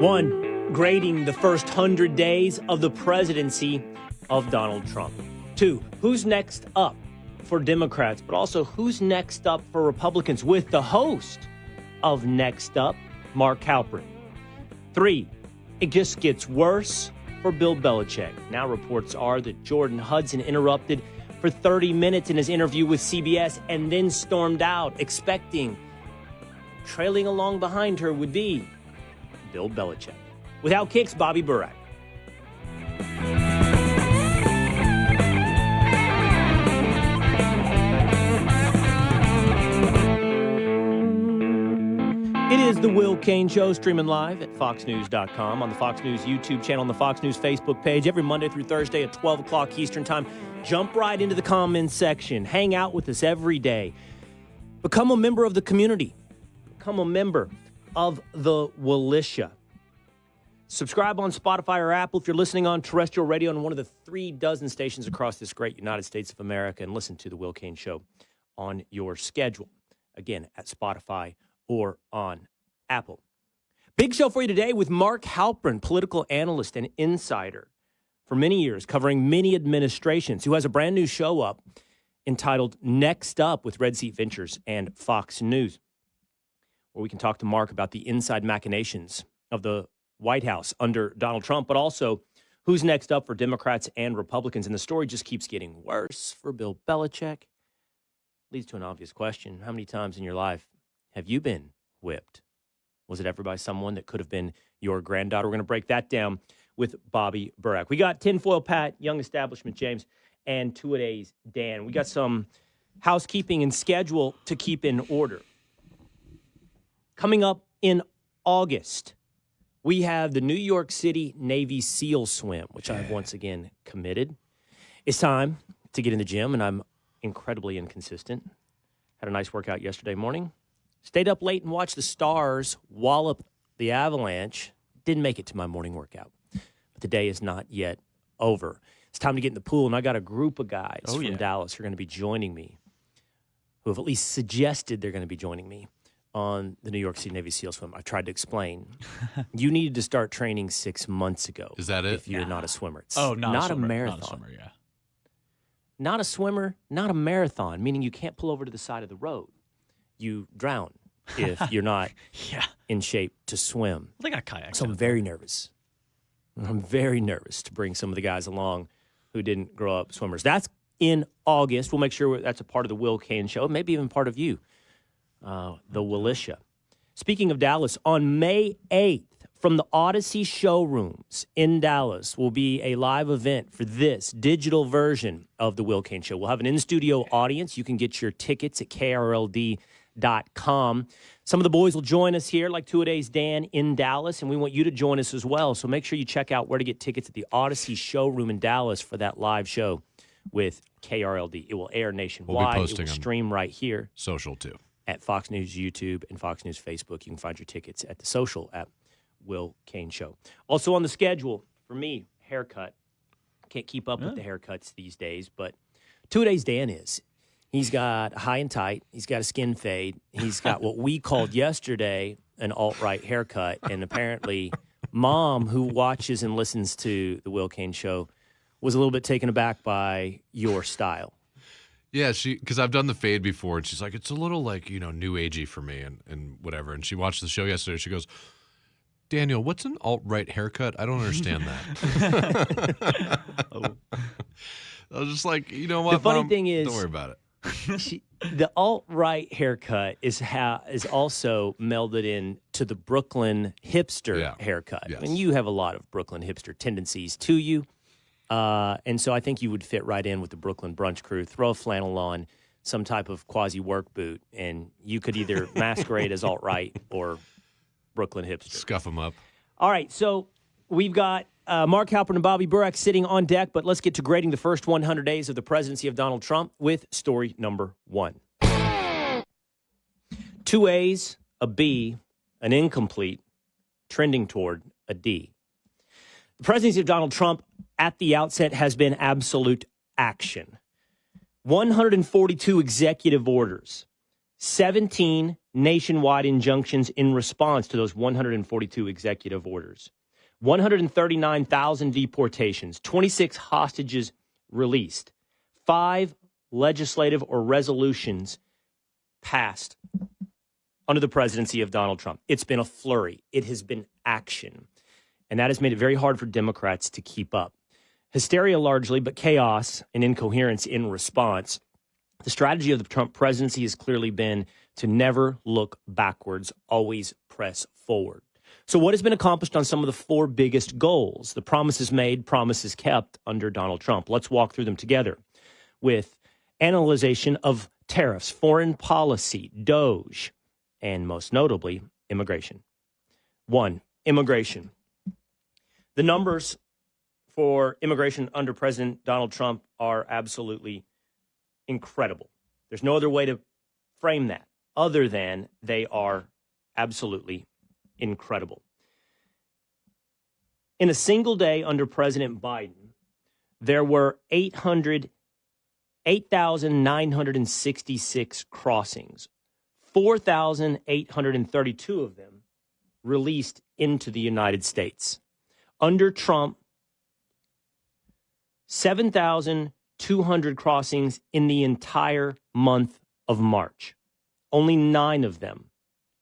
1, grading the first 100 days of the presidency of Donald Trump. 2, who's next up for Democrats, but also who's next up for Republicans with the host of Next Up, Mark Halperin. 3, it just gets worse for Bill Belichick. Now reports are that Jordan Hudson interrupted for 30 minutes in his interview with CBS and then stormed out, expecting trailing along behind her would be Bill Belichick. With Outkick's Bobby Burack. It is the Will Cain Show, streaming live at foxnews.com, on the Fox News YouTube channel, on the Fox News Facebook page, every Monday through Thursday at 12 o'clock Eastern Time. Jump right into the comments section. Hang out with us every day. Become a member of the community. Become a member of the Willisha. Subscribe on Spotify or Apple if you're listening on terrestrial radio on one of the 36 stations across this great United States of America, and listen to the Will Cain Show on your schedule. Again, at Spotify or on Apple. Big show for you today with Mark Halperin, political analyst and insider for many years, covering many administrations, who has a brand new show up entitled Next Up with Red Seat Ventures and Fox News, where we can talk to Mark about the inside machinations of the White House under Donald Trump, but also who's next up for Democrats and Republicans. And the story just keeps getting worse for Bill Belichick. Leads to an obvious question. How many times in your life have you been whipped? Was it ever by someone that could have been your granddaughter? We're going to break that down with Bobby Burack. We got Tinfoil Pat, Young Establishment James, and two-a-days Dan. We got some housekeeping and schedule to keep in order. Coming up in August, we have the New York City Navy SEAL Swim, which I've once again committed. It's time to get in the gym, and I'm incredibly inconsistent. Had a nice workout yesterday morning. Stayed up late and watched the Stars wallop the Avalanche. Didn't make it to my morning workout. But the day is not yet over. It's time to get in the pool, and I got a group of guys from Dallas who are going to be joining me, who have at least suggested they're going to be joining me on the New York City Navy SEAL Swim. I tried to explain. You needed to start training 6 months ago. Is that it? If you're not a swimmer. It's not a swimmer. marathon. Not a swimmer, yeah. Not a swimmer, not a marathon, meaning you can't pull over to the side of the road. You drown if you're not in shape to swim. They got kayaks. So I'm very nervous. I'm very nervous to bring some of the guys along who didn't grow up swimmers. That's in August. We'll make sure that's a part of the Will Cain Show, maybe even part of you, the Willisha. Speaking of Dallas, on May 8th, from the Odyssey showrooms in Dallas will be a live event for this digital version of the Will Cain Show. We'll have an in-studio audience. You can get your tickets at krld.com. Some of the boys will join us here, like two-a-days Dan in Dallas, and we want you to join us as well. So make sure you check out where to get tickets at the Odyssey showroom in Dallas for that live show with KRLD. It will air nationwide. We'll be posting it will stream right here. Social, too. At Fox News YouTube and Fox News Facebook. You can find your tickets at the social app. Will Cain Show. Also on the schedule for me, haircut. Can't keep up with the haircuts these days, but two-a-days Dan is. He's got high and tight. He's got a skin fade. He's got what we called yesterday an alt-right haircut, and apparently Mom, who watches and listens to the Will Cain Show, was a little bit taken aback by your style. Yeah, because I've done the fade before, and she's like, it's a little like, new agey for me and whatever. And she watched the show yesterday. She goes, Daniel, what's an alt-right haircut? I don't understand that. I was just like, you know what, the funny Mom? thing is, don't worry about it. The alt-right haircut is also melded in to the Brooklyn hipster haircut. Yes. And you have a lot of Brooklyn hipster tendencies to you. And so I think you would fit right in with the Brooklyn brunch crew. Throw a flannel on, some type of quasi-work boot, and you could either masquerade as alt-right or Brooklyn hipster. Scuff them up. All right, so we've got Mark Halperin and Bobby Burack sitting on deck, but let's get to grading the first 100 days of the presidency of Donald Trump with story number 1. 2 A's, a B, an incomplete, trending toward a D. The presidency of Donald Trump at the outset has been absolute action. 142 executive orders, 17 nationwide injunctions in response to those 142 executive orders. 139,000 deportations, 26 hostages released, 5 legislative or resolutions passed under the presidency of Donald Trump. It's been a flurry. It has been action. And that has made it very hard for Democrats to keep up. Hysteria largely, but chaos and incoherence in response. The strategy of the Trump presidency has clearly been to never look backwards, always press forward. So what has been accomplished on some of the 4 biggest goals? The promises made, promises kept under Donald Trump. Let's walk through them together with analyzation of tariffs, foreign policy, DOGE, and most notably, immigration. 1, immigration. The numbers for immigration under President Donald Trump are absolutely incredible. There's no other way to frame that other than they are absolutely incredible. In a single day under President Biden, there were 8,966 crossings, 4,832 of them released into the United States. Under Trump, 7,200 crossings in the entire month of March. Only 9 of them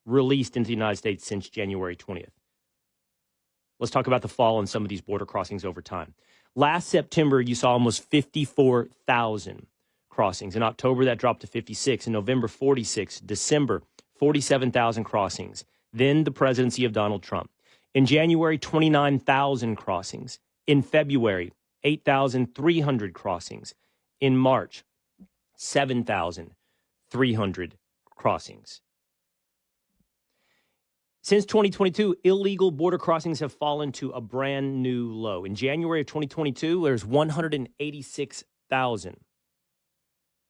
released into the United States since January 20th. Let's talk about the fall in some of these border crossings over time. Last September, you saw almost 54,000 crossings. In October, that dropped to 56. In November, 46. December, 47,000 crossings. Then the presidency of Donald Trump. In January, 29,000 crossings. In February, 8,300 crossings. In March, 7,300 crossings. Since 2022, illegal border crossings have fallen to a brand new low. In January of 2022, there's 186,000.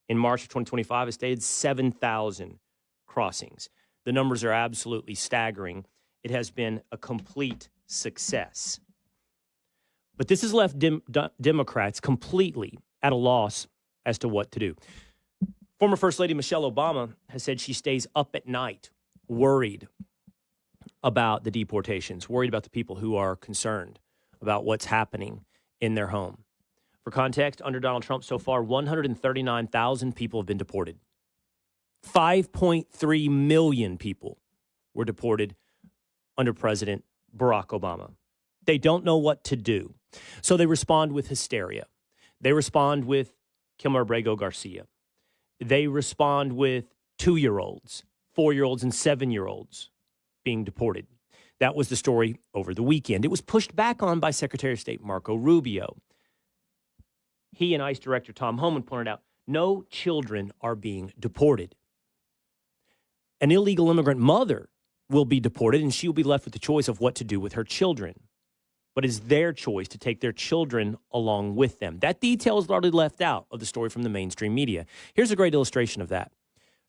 In March of 2025, it stayed 7,000 crossings. The numbers are absolutely staggering. It has been a complete success. But this has left Democrats completely at a loss as to what to do. Former First Lady Michelle Obama has said she stays up at night worried about the deportations, worried about the people who are concerned about what's happening in their home. For context, under Donald Trump so far, 139,000 people have been deported. 5.3 million people were deported under President Barack Obama. They don't know what to do. So they respond with hysteria. They respond with Kilmer Abrego Garcia. They respond with 2-year-olds, 4-year-olds, and 7-year-olds being deported. That was the story over the weekend. It was pushed back on by Secretary of State Marco Rubio. He and ICE Director Tom Homan pointed out, no children are being deported. An illegal immigrant mother will be deported, and she will be left with the choice of what to do with her children. But it's their choice to take their children along with them. That detail is largely left out of the story from the mainstream media. Here's a great illustration of that.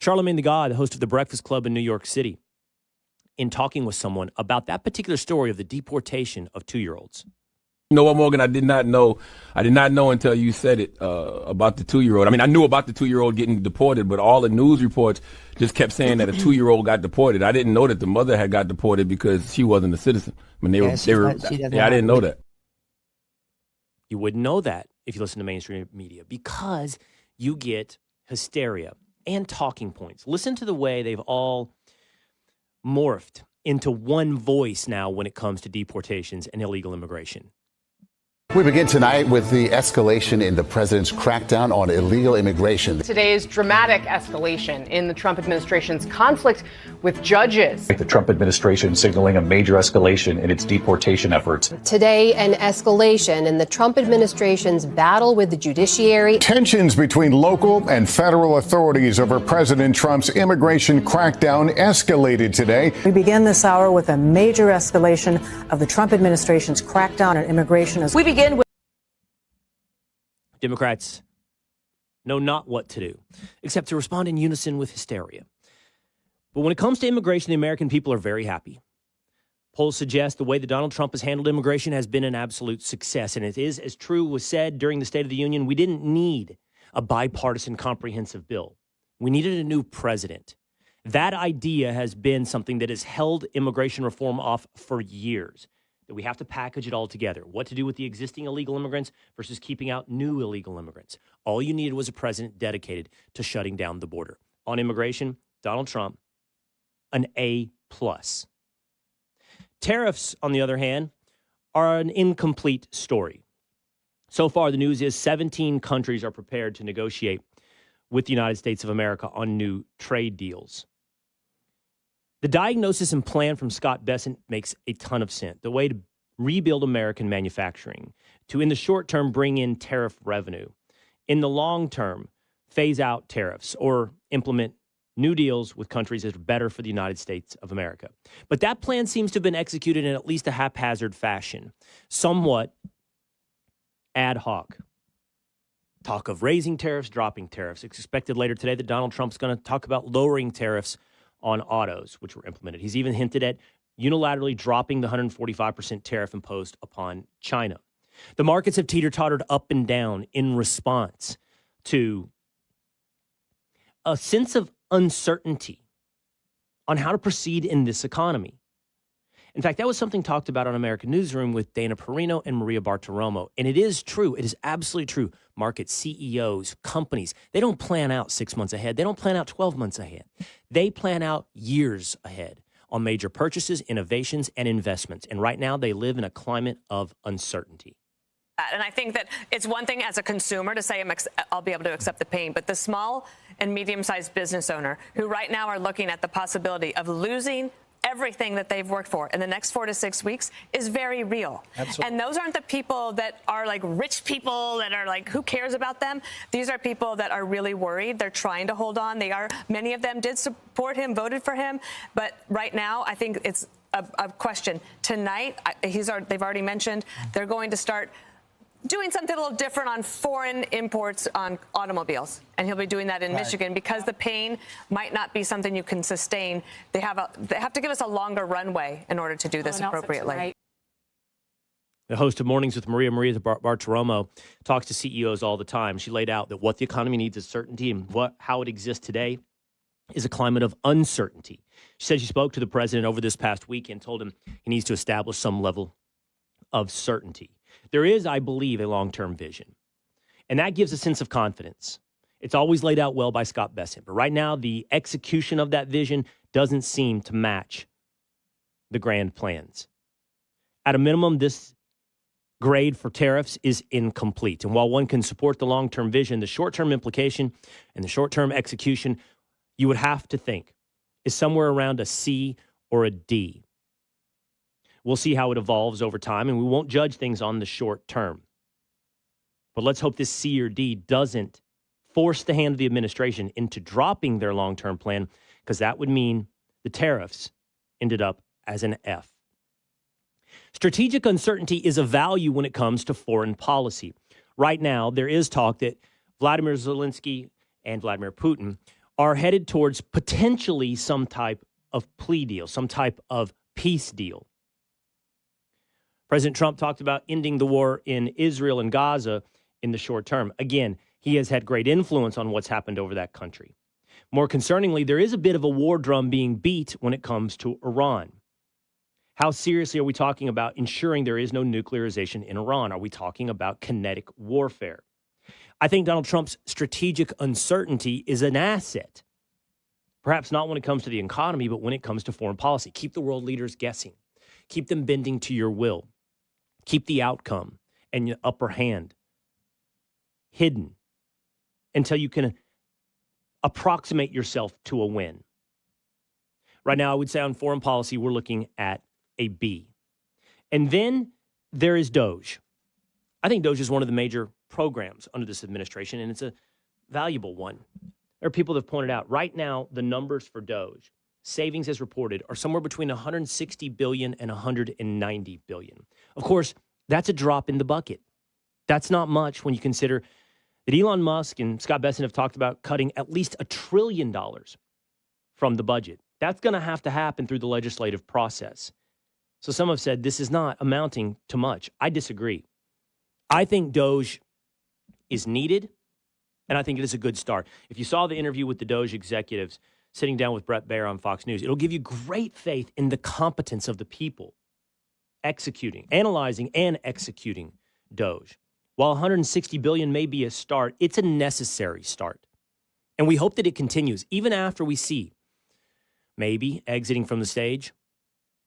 Charlamagne the God, the host of The Breakfast Club in New York City, in talking with someone about that particular story of the deportation of 2-year-olds. You know what, Morgan? I did not know until you said it about the 2-year-old. I mean, I knew about the 2-year-old getting deported, but all the news reports just kept saying that a 2-year-old got deported. I didn't know that the mother had got deported because she wasn't a citizen. I mean, I didn't know that. You wouldn't know that if you listen to mainstream media because you get hysteria and talking points. Listen to the way they've all morphed into one voice now when it comes to deportations and illegal immigration. We begin tonight with the escalation in the president's crackdown on illegal immigration. Today's dramatic escalation in the Trump administration's conflict with judges. The Trump administration signaling a major escalation in its deportation efforts. Today, an escalation in the Trump administration's battle with the judiciary. Tensions between local and federal authorities over President Trump's immigration crackdown escalated today. We begin this hour with a major escalation of the Trump administration's crackdown on immigration. We begin with Democrats know not what to do, except to respond in unison with hysteria. But when it comes to immigration, the American people are very happy. Polls suggest the way that Donald Trump has handled immigration has been an absolute success. And it is, as true was said during the State of the Union, we didn't need a bipartisan comprehensive bill. We needed a new president. That idea has been something that has held immigration reform off for years, that we have to package it all together. What to do with the existing illegal immigrants versus keeping out new illegal immigrants. All you needed was a president dedicated to shutting down the border. On immigration, Donald Trump, an A+. Tariffs, on the other hand, are an incomplete story. So far, the news is 17 countries are prepared to negotiate with the United States of America on new trade deals. The diagnosis and plan from Scott Bessent makes a ton of sense. The way to rebuild American manufacturing, to in the short term bring in tariff revenue, in the long term phase out tariffs or implement new deals with countries that are better for the United States of America. But that plan seems to have been executed in at least a haphazard fashion, somewhat ad hoc. Talk of raising tariffs, dropping tariffs. It's expected later today that Donald Trump's going to talk about lowering tariffs on autos, which were implemented. He's even hinted at unilaterally dropping the 145% tariff imposed upon China. The markets have teeter-tottered up and down in response to a sense of uncertainty on how to proceed in this economy. In fact, that was something talked about on American Newsroom with Dana Perino and Maria Bartiromo. And it is true. It is absolutely true. Market CEOs, companies, they don't plan out 6 months ahead. They don't plan out 12 months ahead. They plan out years ahead on major purchases, innovations, and investments. And right now, they live in a climate of uncertainty. And I think that it's one thing as a consumer to say I'll be able to accept the pain, but the small and medium-sized business owner who right now are looking at the possibility of losing everything that they've worked for in the next 4 to 6 weeks is very real. Absolutely. And those aren't the people that are like rich people that are like, who cares about them? These are people that are really worried. They're trying to hold on. Many of them did support him, voted for him. But right now, I think it's a question. Tonight, they've already mentioned they're going to start doing something a little different on foreign imports on automobiles. And he'll be doing that in Michigan because the pain might not be something you can sustain. They have to give us a longer runway in order to do this appropriately. The host of Mornings with Maria Bartiromo talks to CEOs all the time. She laid out that what the economy needs is certainty, and how it exists today is a climate of uncertainty. She said she spoke to the president over this past weekend, told him he needs to establish some level of certainty. There is, I believe, a long-term vision, and that gives a sense of confidence. It's always laid out well by Scott Bessent, but right now the execution of that vision doesn't seem to match the grand plans. At a minimum, this grade for tariffs is incomplete, and while one can support the long-term vision, the short-term implication and the short-term execution, you would have to think, is somewhere around a C or a D. We'll see how it evolves over time, and we won't judge things on the short term. But let's hope this C or D doesn't force the hand of the administration into dropping their long-term plan, because that would mean the tariffs ended up as an F. Strategic uncertainty is a value when it comes to foreign policy. Right now, there is talk that Vladimir Zelensky and Vladimir Putin are headed towards potentially some type of plea deal, some type of peace deal. President Trump talked about ending the war in Israel and Gaza in the short term. Again, he has had great influence on what's happened over that country. More concerningly, there is a bit of a war drum being beat when it comes to Iran. How seriously are we talking about ensuring there is no nuclearization in Iran? Are we talking about kinetic warfare? I think Donald Trump's strategic uncertainty is an asset. Perhaps not when it comes to the economy, but when it comes to foreign policy. Keep the world leaders guessing. Keep them bending to your will. Keep the outcome and your upper hand hidden until you can approximate yourself to a win. Right now, I would say on foreign policy, we're looking at a B. And then there is DOGE. I think DOGE is one of the major programs under this administration, and it's a valuable one. There are people that have pointed out right now the numbers for DOGE, savings as reported, are somewhere between $160 billion and $190 billion. Of course, that's a drop in the bucket. That's not much when you consider that Elon Musk and Scott Bessent have talked about cutting at least $1 trillion from the budget. That's going to have to happen through the legislative process. So some have said this is not amounting to much. I disagree. I think DOGE is needed, and I think it is a good start. If you saw the interview with the DOGE executives, sitting down with Brett Baer on Fox News. It'll give you great faith in the competence of the people analyzing and executing DOGE. While 160 billion may be a start, it's a necessary start. And we hope that it continues even after we see, maybe exiting from the stage,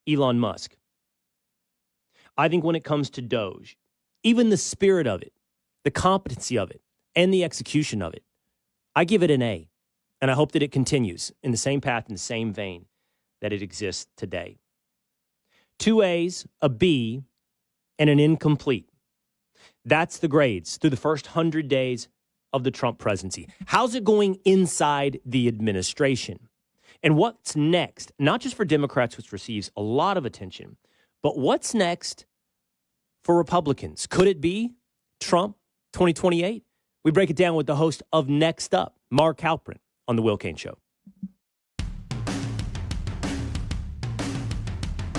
Elon Musk. I think when it comes to DOGE, even the spirit of it, the competency of it, and the execution of it, I give it an A. And I hope that it continues in the same path, in the same vein that it exists today. 2 A's, a B, and an incomplete. That's the grades through the first 100 days of the Trump presidency. How's it going inside the administration? And what's next, not just for Democrats, which receives a lot of attention, but what's next for Republicans? Could it be Trump 2028? We break it down with the host of Next Up, Mark Halperin, on The Will Cain Show.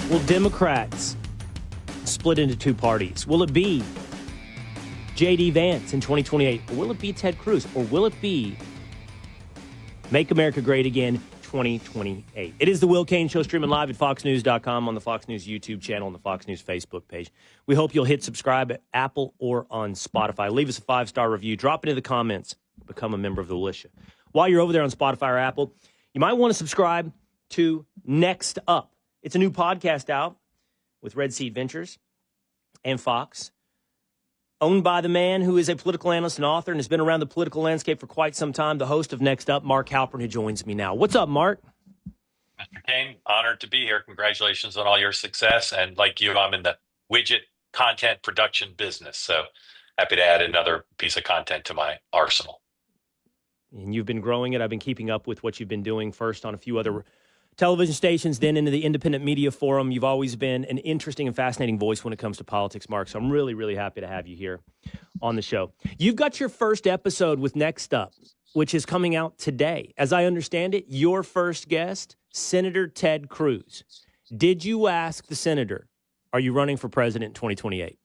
Will Democrats split into two parties? Will it be J.D. Vance in 2028? Or will it be Ted Cruz? Or will it be Make America Great Again 2028? It is The Will Cain Show, streaming live at foxnews.com, on the Fox News YouTube channel, on the Fox News Facebook page. We hope you'll hit subscribe at Apple or on Spotify. Leave us a 5-star review. Drop it in the comments. Become a member of the militia. While you're over there on Spotify or Apple, you might want to subscribe to Next Up. It's a new podcast out with Red Seat Ventures and Fox, owned by the man who is a political analyst and author and has been around the political landscape for quite some time, the host of Next Up, Mark Halperin, who joins me now. What's up, Mark? Mr. Cain, honored to be here. Congratulations on all your success. And like you, I'm in the widget content production business, so happy to add another piece of content to my arsenal. And you've been growing it. I've been keeping up with what you've been doing, first on a few other television stations, then into the independent media forum. You've always been an interesting and fascinating voice when it comes to politics, Mark. So I'm really, really happy to have you here on the show. You've got your first episode with Next Up, which is coming out today. As I understand it, your first guest, Senator Ted Cruz. Did you ask the senator, are you running for president in 2028?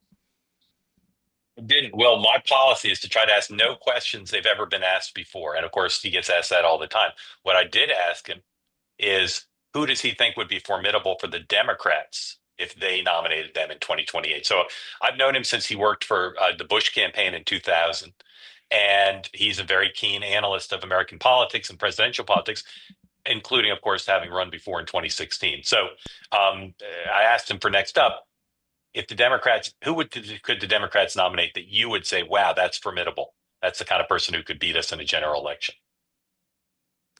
Didn't. Well, my policy is to try to ask no questions they've ever been asked before. And of course, he gets asked that all the time. What I did ask him is, who does he think would be formidable for the Democrats if they nominated them in 2028? So I've known him since he worked for the Bush campaign in 2000. And he's a very keen analyst of American politics and presidential politics, including, of course, having run before in 2016. So I asked him for Next Up, if the Democrats, could the Democrats nominate that you would say, wow, that's formidable. That's the kind of person who could beat us in a general election.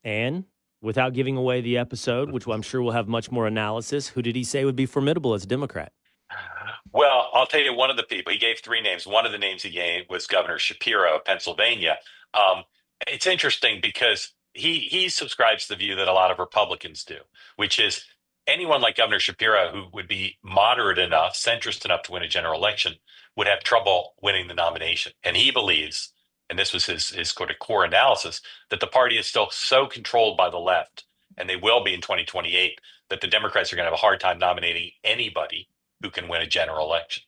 And without giving away the episode, which I'm sure will have much more analysis, who did he say would be formidable as a Democrat? Well, I'll tell you one of the people. He gave 3 names. One of the names he gave was Governor Shapiro of Pennsylvania. It's interesting because he subscribes to the view that a lot of Republicans do, which is anyone like Governor Shapiro who would be moderate enough, centrist enough to win a general election would have trouble winning the nomination. And he believes, and this was his sort of core analysis, that the party is still so controlled by the left, and they will be in 2028, that the Democrats are going to have a hard time nominating anybody who can win a general election.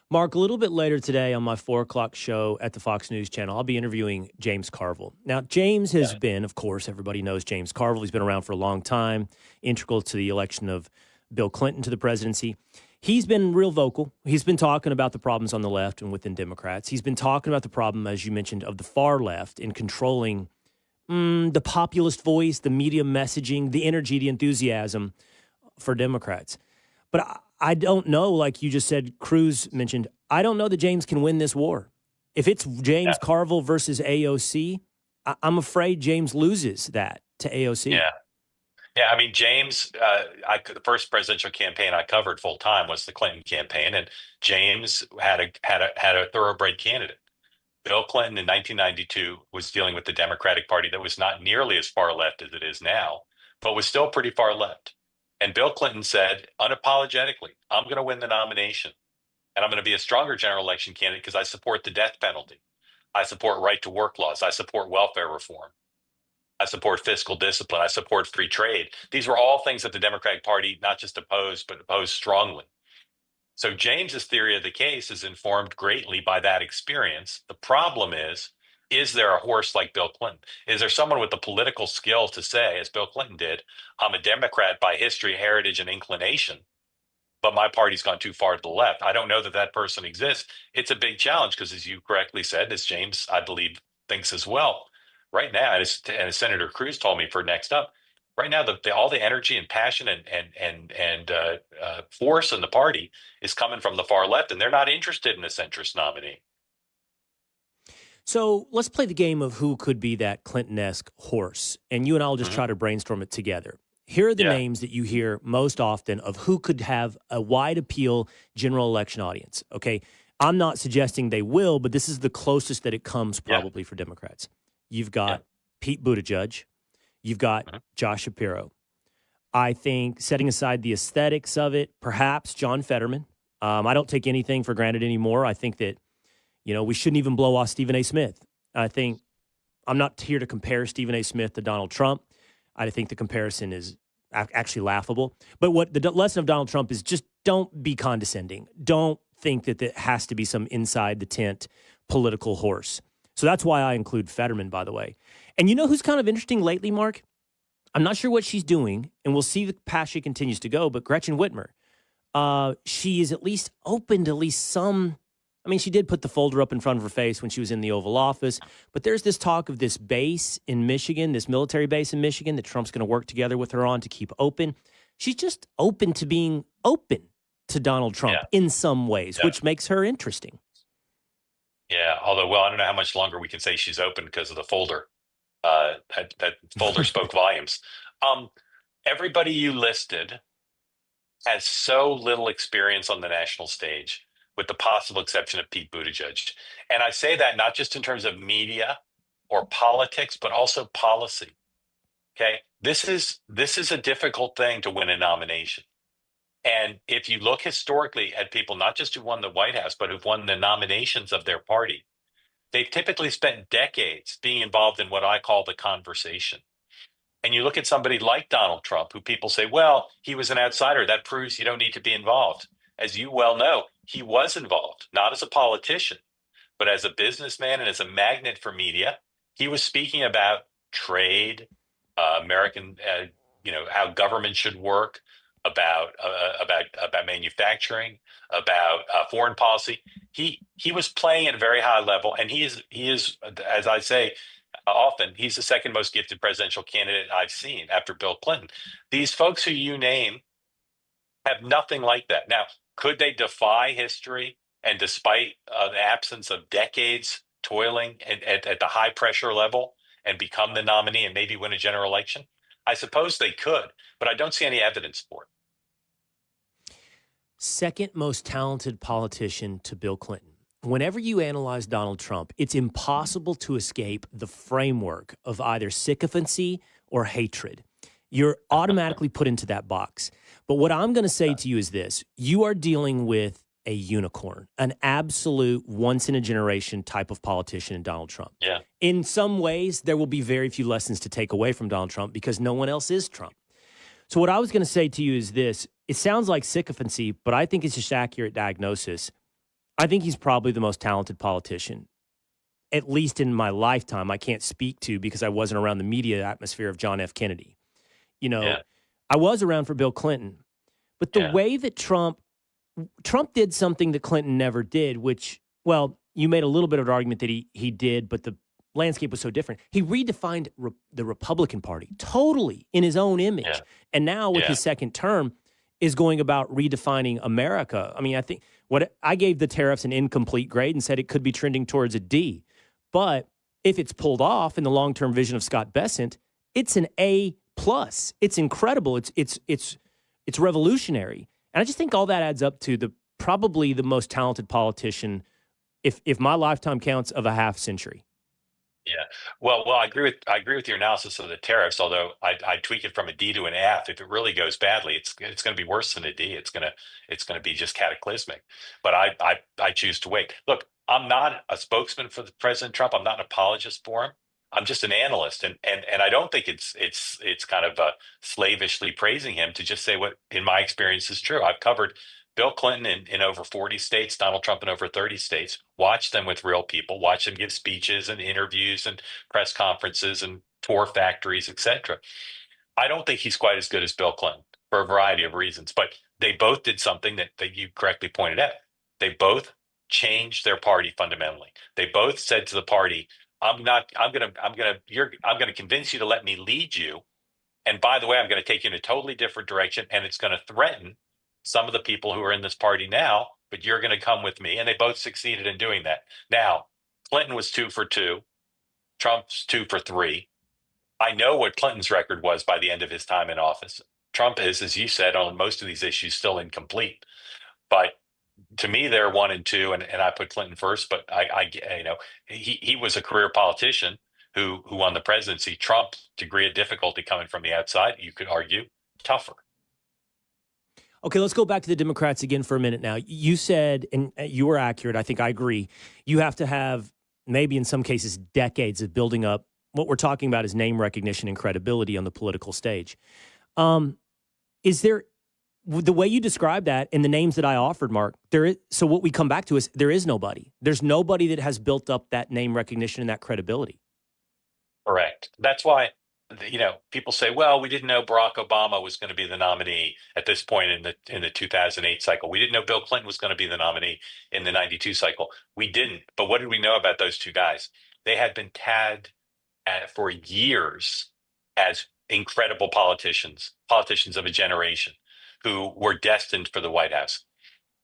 Mark, a little bit later today on my 4 o'clock show at the Fox News channel, I'll be interviewing James Carville. Now, James has been, of course, everybody knows James Carville. He's been around for a long time, integral to the election of Bill Clinton to the presidency. He's been real vocal. He's been talking about the problems on the left and within Democrats. He's been talking about the problem, as you mentioned, of the far left in controlling the populist voice, the media messaging, the energy, the enthusiasm for Democrats. But I don't know, like you just said, Cruz mentioned, I don't know that James can win this war. If it's James Carville versus AOC, I'm afraid James loses that to AOC. Yeah, I mean, James, the first presidential campaign I covered full time was the Clinton campaign, and James had a thoroughbred candidate. Bill Clinton in 1992 was dealing with the Democratic Party that was not nearly as far left as it is now, but was still pretty far left. And Bill Clinton said unapologetically, I'm going to win the nomination, and I'm going to be a stronger general election candidate because I support the death penalty. I support right to work laws. I support welfare reform. I support fiscal discipline. I support free trade. These were all things that the Democratic Party not just opposed, but opposed strongly. So James's theory of the case is informed greatly by that experience. The problem is is there a horse like Bill Clinton? Is there someone with the political skill to say, as Bill Clinton did, I'm a Democrat by history, heritage, and inclination, but my party's gone too far to the left? I don't know that that person exists. It's a big challenge because, as you correctly said, as James, I believe, thinks as well, right now, and as Senator Cruz told me for next up, right now, all the energy and passion and force in the party is coming from the far left, and they're not interested in a centrist nominee. So let's play the game of who could be that Clinton-esque horse, and you and I will just try to brainstorm it together. Here are the names that you hear most often of who could have a wide appeal general election audience. Okay, I'm not suggesting they will, but this is the closest that it comes probably for Democrats. You've got Pete Buttigieg. You've got Josh Shapiro. I think, setting aside the aesthetics of it, perhaps John Fetterman. I don't take anything for granted anymore. I think that, we shouldn't even blow off Stephen A. Smith. I think I'm not here to compare Stephen A. Smith to Donald Trump. I think the comparison is actually laughable. But what the lesson of Donald Trump is, just don't be condescending. Don't think that it has to be some inside the tent political horse. So that's why I include Fetterman, by the way. And you know who's kind of interesting lately, Mark? I'm not sure what she's doing, and we'll see the path she continues to go, but Gretchen Whitmer, she is at least open to at least some. I mean, she did put the folder up in front of her face when she was in the Oval Office, but there's this talk of this base in Michigan, this military base in Michigan that Trump's going to work together with her on to keep open. She's just open to being open to Donald Trump in some ways, which makes her interesting. Yeah, although, well, I don't know how much longer we can say she's open because of the folder. That folder spoke volumes. Everybody you listed has so little experience on the national stage, with the possible exception of Pete Buttigieg. And I say that not just in terms of media or politics, but also policy. Okay, this is a difficult thing to win a nomination. And if you look historically at people, not just who won the White House, but who've won the nominations of their party, they've typically spent decades being involved in what I call the conversation. And you look at somebody like Donald Trump, who people say, well, he was an outsider. That proves you don't need to be involved. As you well know, he was involved, not as a politician, but as a businessman and as a magnet for media. He was speaking about trade, American, how government should work, about manufacturing, about foreign policy. He was playing at a very high level, and he is, as I say often, he's the second most gifted presidential candidate I've seen after Bill Clinton. These folks who you name have nothing like that. Now, could they defy history and, despite the absence of decades toiling at the high pressure level, and become the nominee and maybe win a general election? I suppose they could, but I don't see any evidence for it. Second most talented politician to Bill Clinton. Whenever you analyze Donald Trump, it's impossible to escape the framework of either sycophancy or hatred. You're automatically put into that box. But what I'm going to say to you is this. You are dealing with a unicorn, an absolute once-in-a-generation type of politician in Donald Trump. Yeah. In some ways, there will be very few lessons to take away from Donald Trump because no one else is Trump. So what I was going to say to you is this. It sounds like sycophancy, but I think it's just accurate diagnosis. I think he's probably the most talented politician, at least in my lifetime. I can't speak to because I wasn't around the media atmosphere of John F. Kennedy. I was around for Bill Clinton. But the way that Trump did something that Clinton never did, which, well, you made a little bit of an argument that he did, but the landscape was so different. He redefined the Republican Party totally in his own image. Yeah. And now with his second term is going about redefining America. I mean, I think I gave the tariffs an incomplete grade and said it could be trending towards a D. But if it's pulled off in the long-term vision of Scott Bessent, it's an A+. It's incredible. It's revolutionary. And I just think all that adds up to probably the most talented politician, if my lifetime counts, of a half century. Yeah. Well, I agree with your analysis of the tariffs, although I tweak it from a D to an F. If it really goes badly, it's going to be worse than a D. It's going to be just cataclysmic. But I choose to wait. Look, I'm not a spokesman for President Trump. I'm not an apologist for him. I'm just an analyst, and I don't think it's kind of slavishly praising him to just say what, in my experience, is true. I've covered Bill Clinton in over 40 states, Donald Trump in over 30 states. Watch them with real people. Watch them give speeches and interviews and press conferences and tour factories, etc. I don't think he's quite as good as Bill Clinton for a variety of reasons, but they both did something that you correctly pointed out. They both changed their party fundamentally. They both said to the party, I'm going to convince you to let me lead you. And by the way, I'm going to take you in a totally different direction, and it's going to threaten some of the people who are in this party now, but you're going to come with me. And they both succeeded in doing that. Now, Clinton was 2 for 2. Trump's 2 for 3. I know what Clinton's record was by the end of his time in office. Trump is, as you said, on most of these issues, still incomplete. But to me, they're 1 and 2, and I put Clinton first. But he was a career politician who won the presidency. Trump's degree of difficulty coming from the outside, you could argue, tougher. Okay, let's go back to the Democrats again for a minute now. You said, and you were accurate, I think I agree, you have to have maybe in some cases decades of building up what we're talking about is name recognition and credibility on the political stage. Is there, the way you describe that and the names that I offered, Mark, so what we come back to is there is nobody. There's nobody that has built up that name recognition and that credibility. Correct. That's why, people say, well, we didn't know Barack Obama was going to be the nominee at this point in the 2008 cycle. We didn't know Bill Clinton was going to be the nominee in the 92 cycle. We didn't. But what did we know about those two guys? They had been tagged for years as incredible politicians of a generation who were destined for the White House.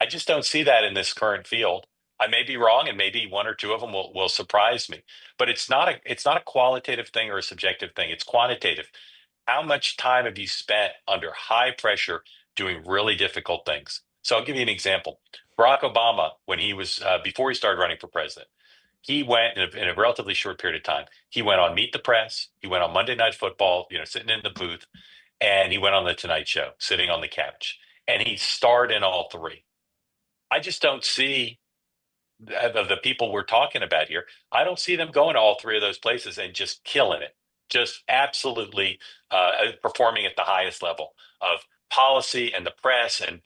I just don't see that in this current field. I may be wrong, and maybe 1 or 2 of them will surprise me. But it's not a qualitative thing or a subjective thing. It's quantitative. How much time have you spent under high pressure doing really difficult things? So I'll give you an example. Barack Obama, when he was before he started running for president, he went in a relatively short period of time. He went on Meet the Press. He went on Monday Night Football, sitting in the booth, and he went on the Tonight Show, sitting on the couch, and he starred in all 3. I just don't see the people we're talking about here. I don't see them going to all 3 of those places and just killing it, just absolutely performing at the highest level of policy and the press and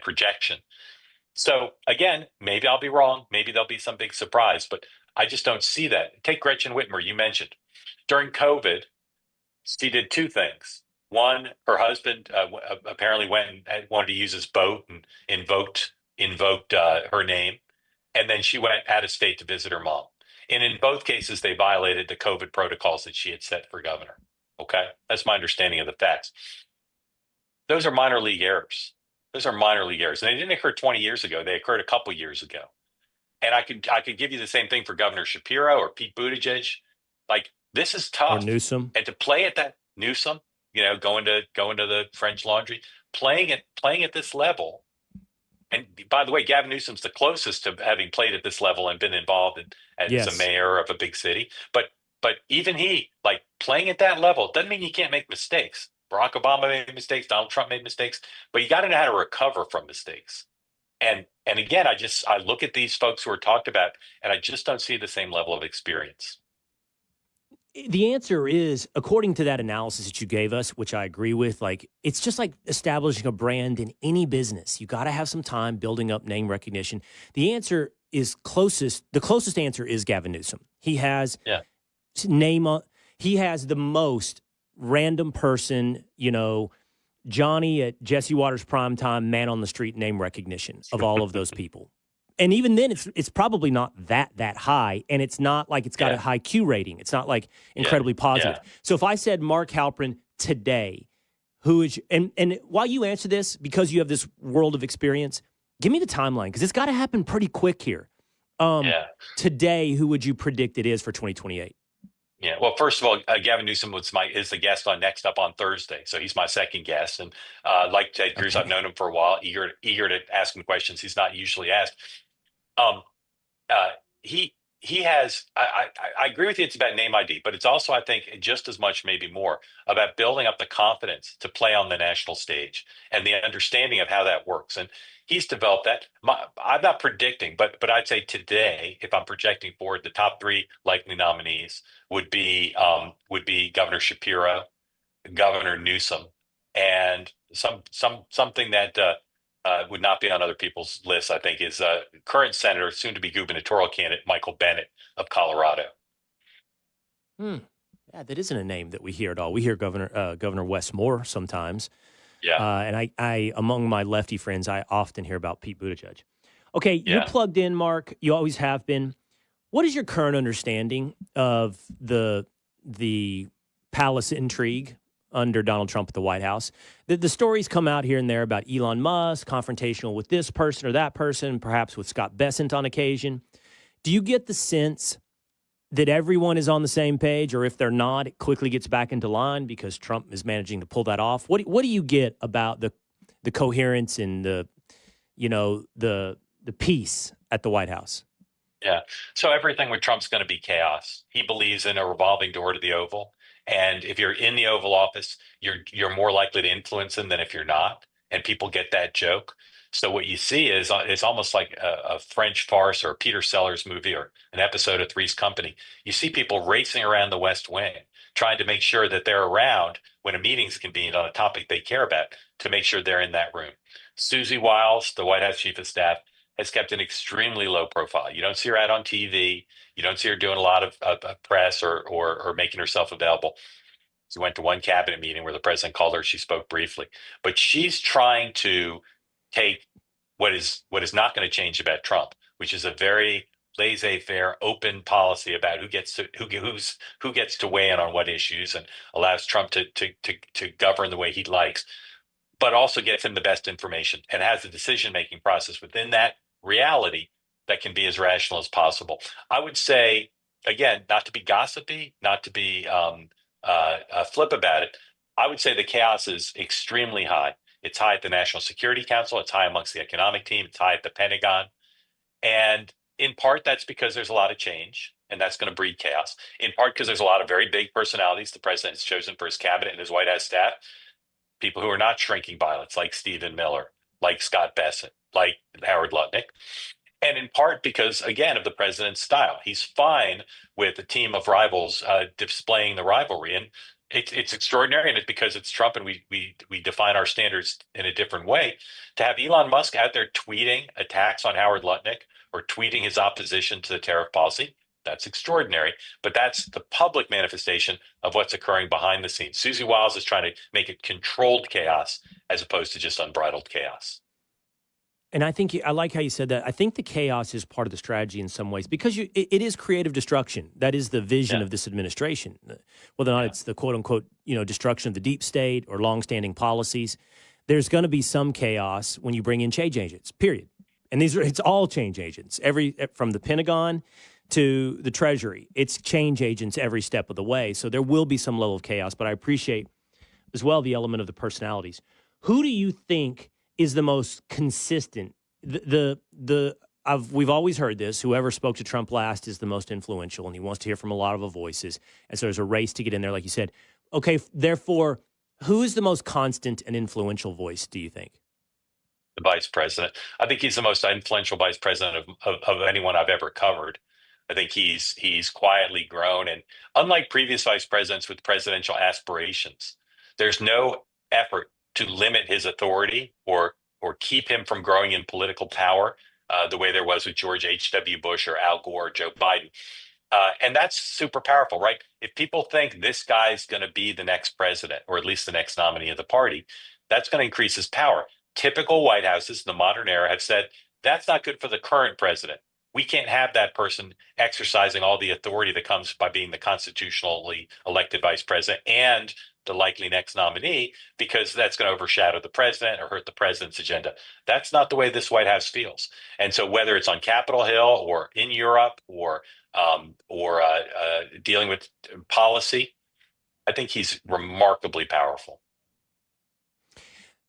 projection. So again, maybe I'll be wrong. Maybe there'll be some big surprise, but I just don't see that. Take Gretchen Whitmer, you mentioned. During COVID, she did 2 things. One, her husband apparently went and wanted to use his boat and invoked her name. And then she went out of state to visit her mom. And in both cases, they violated the COVID protocols that she had set for governor. Okay? That's my understanding of the facts. Those are minor league errors. And they didn't occur 20 years ago. They occurred a couple years ago. And I could give you the same thing for Governor Shapiro or Pete Buttigieg. Like, this is tough. Or Newsom. And to play at that Newsom, going to the French Laundry, playing at this level. And by the way, Gavin Newsom's the closest to having played at this level and been involved as a mayor of a big city. But even he, like, playing at that level, doesn't mean you can't make mistakes. Barack Obama made mistakes. Donald Trump made mistakes. But you got to know how to recover from mistakes. And again, I look at these folks who are talked about, and I just don't see the same level of experience. The answer is, according to that analysis that you gave us, which I agree with, like, it's just like establishing a brand in any business. You got to have some time building up name recognition. The answer is the closest answer is Gavin Newsom. He has he has the most random person, Johnny at Jesse Waters Primetime, man on the street name recognition of all of those people. And even then, it's probably not that high, and it's not like it's got a high Q rating. It's not like incredibly positive. Yeah. So if I said Mark Halperin today, who is and while you answer this, because you have this world of experience, give me the timeline, because it's got to happen pretty quick here. Today, who would you predict it is for 2028? Yeah. Well, first of all, Gavin Newsom is the guest on Next Up on Thursday, so he's my second guest. And like Ted Cruz, I've known him for a while, eager to ask him questions he's not usually asked. He has. I agree with you. It's about name ID, but it's also, I think, just as much, maybe more, about building up the confidence to play on the national stage and the understanding of how that works. And he's developed that. I'm not predicting, but I'd say today, if I'm projecting forward, the top 3 likely nominees would be Governor Shapiro, Governor Newsom, and something that would not be on other people's lists, I think, is current Senator, soon to be gubernatorial candidate, Michael Bennet of Colorado. Yeah, that isn't a name that we hear at all. We hear Governor Wes Moore sometimes. Yeah. And I, among my lefty friends, I often hear about Pete Buttigieg. Okay, Yeah. you're plugged in, Mark. You always have been. What is your current understanding of the palace intrigue under Donald Trump at the White House? The stories come out here and there about Elon Musk, confrontational with this person or that person, perhaps with Scott Bessent on occasion. Do you get the sense that everyone is on the same page, or if they're not, it quickly gets back into line because Trump is managing to pull that off? What do you get about the coherence and the peace at the White House? Yeah. So everything with Trump's going to be chaos. He believes in a revolving door to the Oval. And if you're in the Oval Office, you're more likely to influence him than if you're not. And people get that joke. So what you see is it's almost like a French farce or a Peter Sellers movie or an episode of Three's Company. You see people racing around the West Wing, trying to make sure that they're around when a meeting's convened on a topic they care about, to make sure they're in that room. Susie Wiles, the White House chief of staff, has kept an extremely low profile. You don't see her out on TV. You don't see her doing a lot of press or making herself available. She went to one cabinet meeting where the president called her. She spoke briefly, but she's trying to take what is not going to change about Trump, which is a very laissez-faire, open policy about who gets to weigh in on what issues, and allows Trump to govern the way he likes, but also gets him the best information and has a decision-making process within that reality that can be as rational as possible. I would say, again, not to be gossipy, not to be flip about it, I would say the chaos is extremely high. It's high at the National Security Council. It's high amongst the economic team. It's high at the Pentagon. And in part, that's because there's a lot of change, and that's going to breed chaos. In part, because there's a lot of very big personalities the president has chosen for his cabinet and his White House staff, people who are not shrinking violets, like Stephen Miller, like Scott Bessent, like Howard Lutnick. And in part because, again, of the president's style. He's fine with a team of rivals displaying the rivalry. And it's extraordinary, and it's because it's Trump, and we define our standards in a different way. To have Elon Musk out there tweeting attacks on Howard Lutnick or tweeting his opposition to the tariff policy, that's extraordinary. But that's the public manifestation of what's occurring behind the scenes. Susie Wiles is trying to make it controlled chaos as opposed to just unbridled chaos. And I think I like how you said that. I think the chaos is part of the strategy in some ways, because it is creative destruction. That is the vision of this administration. Whether or not it's the quote unquote, destruction of the deep state or longstanding policies, there's going to be some chaos when you bring in change agents, period. And it's all change agents, from the Pentagon to the Treasury. It's change agents every step of the way. So there will be some level of chaos, but I appreciate as well the element of the personalities. Who do you think is the most consistent? We've always heard this. Whoever spoke to Trump last is the most influential, and he wants to hear from a lot of voices. And so there's a race to get in there, like you said. Okay, therefore, who is the most constant and influential voice, do you think? The vice president. I think he's the most influential vice president of anyone I've ever covered. I think he's quietly grown, and unlike previous vice presidents with presidential aspirations, there's no effort to limit his authority or keep him from growing in political power the way there was with George H.W. Bush or Al Gore or Joe Biden. And that's super powerful, right? If people think this guy's going to be the next president, or at least the next nominee of the party, that's going to increase his power. Typical White Houses in the modern era have said, that's not good for the current president. We can't have that person exercising all the authority that comes by being the constitutionally elected vice president and the likely next nominee, because that's going to overshadow the president or hurt the president's agenda. That's not the way this White House feels. And so whether it's on Capitol Hill or in Europe or dealing with policy, I think he's remarkably powerful.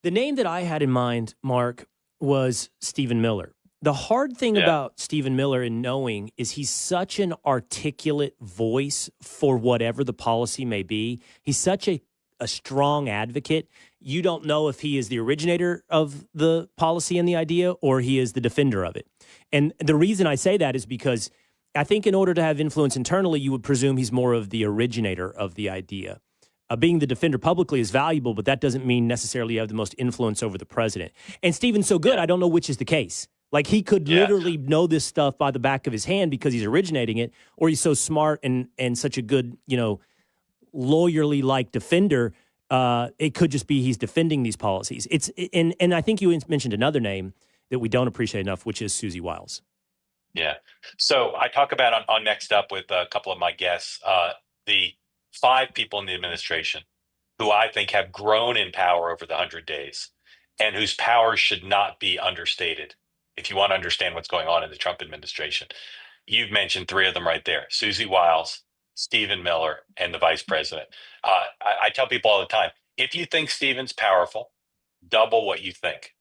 The name that I had in mind, Mark, was Stephen Miller. The hard thing about Stephen Miller in knowing is he's such an articulate voice for whatever the policy may be. He's such a strong advocate. You don't know if he is the originator of the policy and the idea, or he is the defender of it. And the reason I say that is because I think in order to have influence internally, you would presume he's more of the originator of the idea. being the defender publicly is valuable, but that doesn't mean necessarily you have the most influence over the president. And Stephen's so good, I don't know which is the case. Like, he could literally know this stuff by the back of his hand because he's originating it, or he's so smart and such a good, lawyerly like defender. It could just be he's defending these policies. And I think you mentioned another name that we don't appreciate enough, which is Susie Wiles. Yeah. So I talk about on Next Up with a couple of my guests, the 5 people in the administration who I think have grown in power over the 100 days and whose power should not be understated. If you want to understand what's going on in the Trump administration, you've mentioned 3 of them right there: Susie Wiles, Stephen Miller, and the vice president. I tell people all the time, if you think Stephen's powerful, double what you think.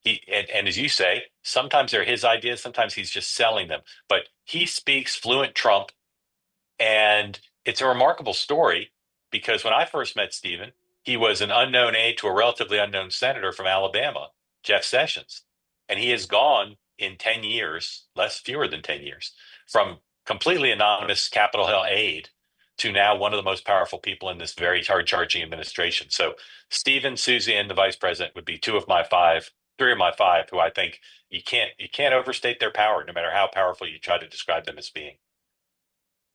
And as you say, sometimes they're his ideas, sometimes he's just selling them. But he speaks fluent Trump, and it's a remarkable story because when I first met Stephen, he was an unknown aide to a relatively unknown senator from Alabama, Jeff Sessions. And he has gone in 10 years, fewer than 10 years, from completely anonymous Capitol Hill aide to now one of the most powerful people in this very hard-charging administration. So Stephen, Susie, and the vice president would be 3 of my 5, who I think you can't overstate their power, no matter how powerful you try to describe them as being.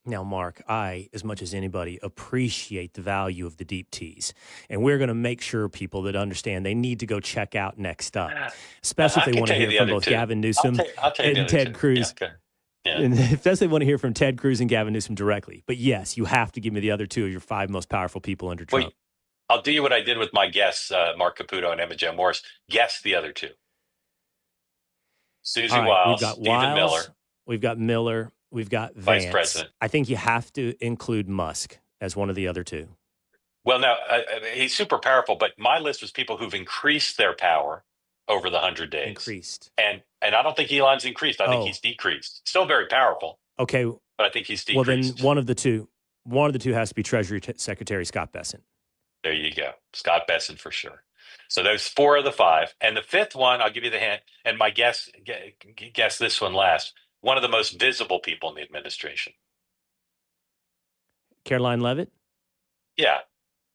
Now, Mark, I, as much as anybody, appreciate the value of the deep teas. And we're going to make sure people that understand they need to go check out Next Up, especially if they want to hear from both Gavin Newsom and Ted Cruz. Yeah, okay. Yeah. And especially if they want to hear from Ted Cruz and Gavin Newsom directly. But yes, you have to give me the other 2 of your 5 most powerful people under Trump. Wait, I'll do you what I did with my guests, Mark Caputo and Emma Jo Morris. Guess the other 2. Susie Wiles, Stephen Miller. We've got Miller. We've got Vance. Vice President. I think you have to include Musk as one of the other 2. Well, now, he's super powerful, but my list was people who've increased their power over the 100 days. Increased. And I don't think Elon's increased. I think he's decreased. Still very powerful. Okay. But I think he's decreased. Well, then one of the two has to be Treasury Secretary Scott Bessent. There you go. Scott Bessent for sure. So those 4 of the 5. And the 5th one, I'll give you the hint, and my guess this one last. One of the most visible people in the administration. Caroline Leavitt? Yeah.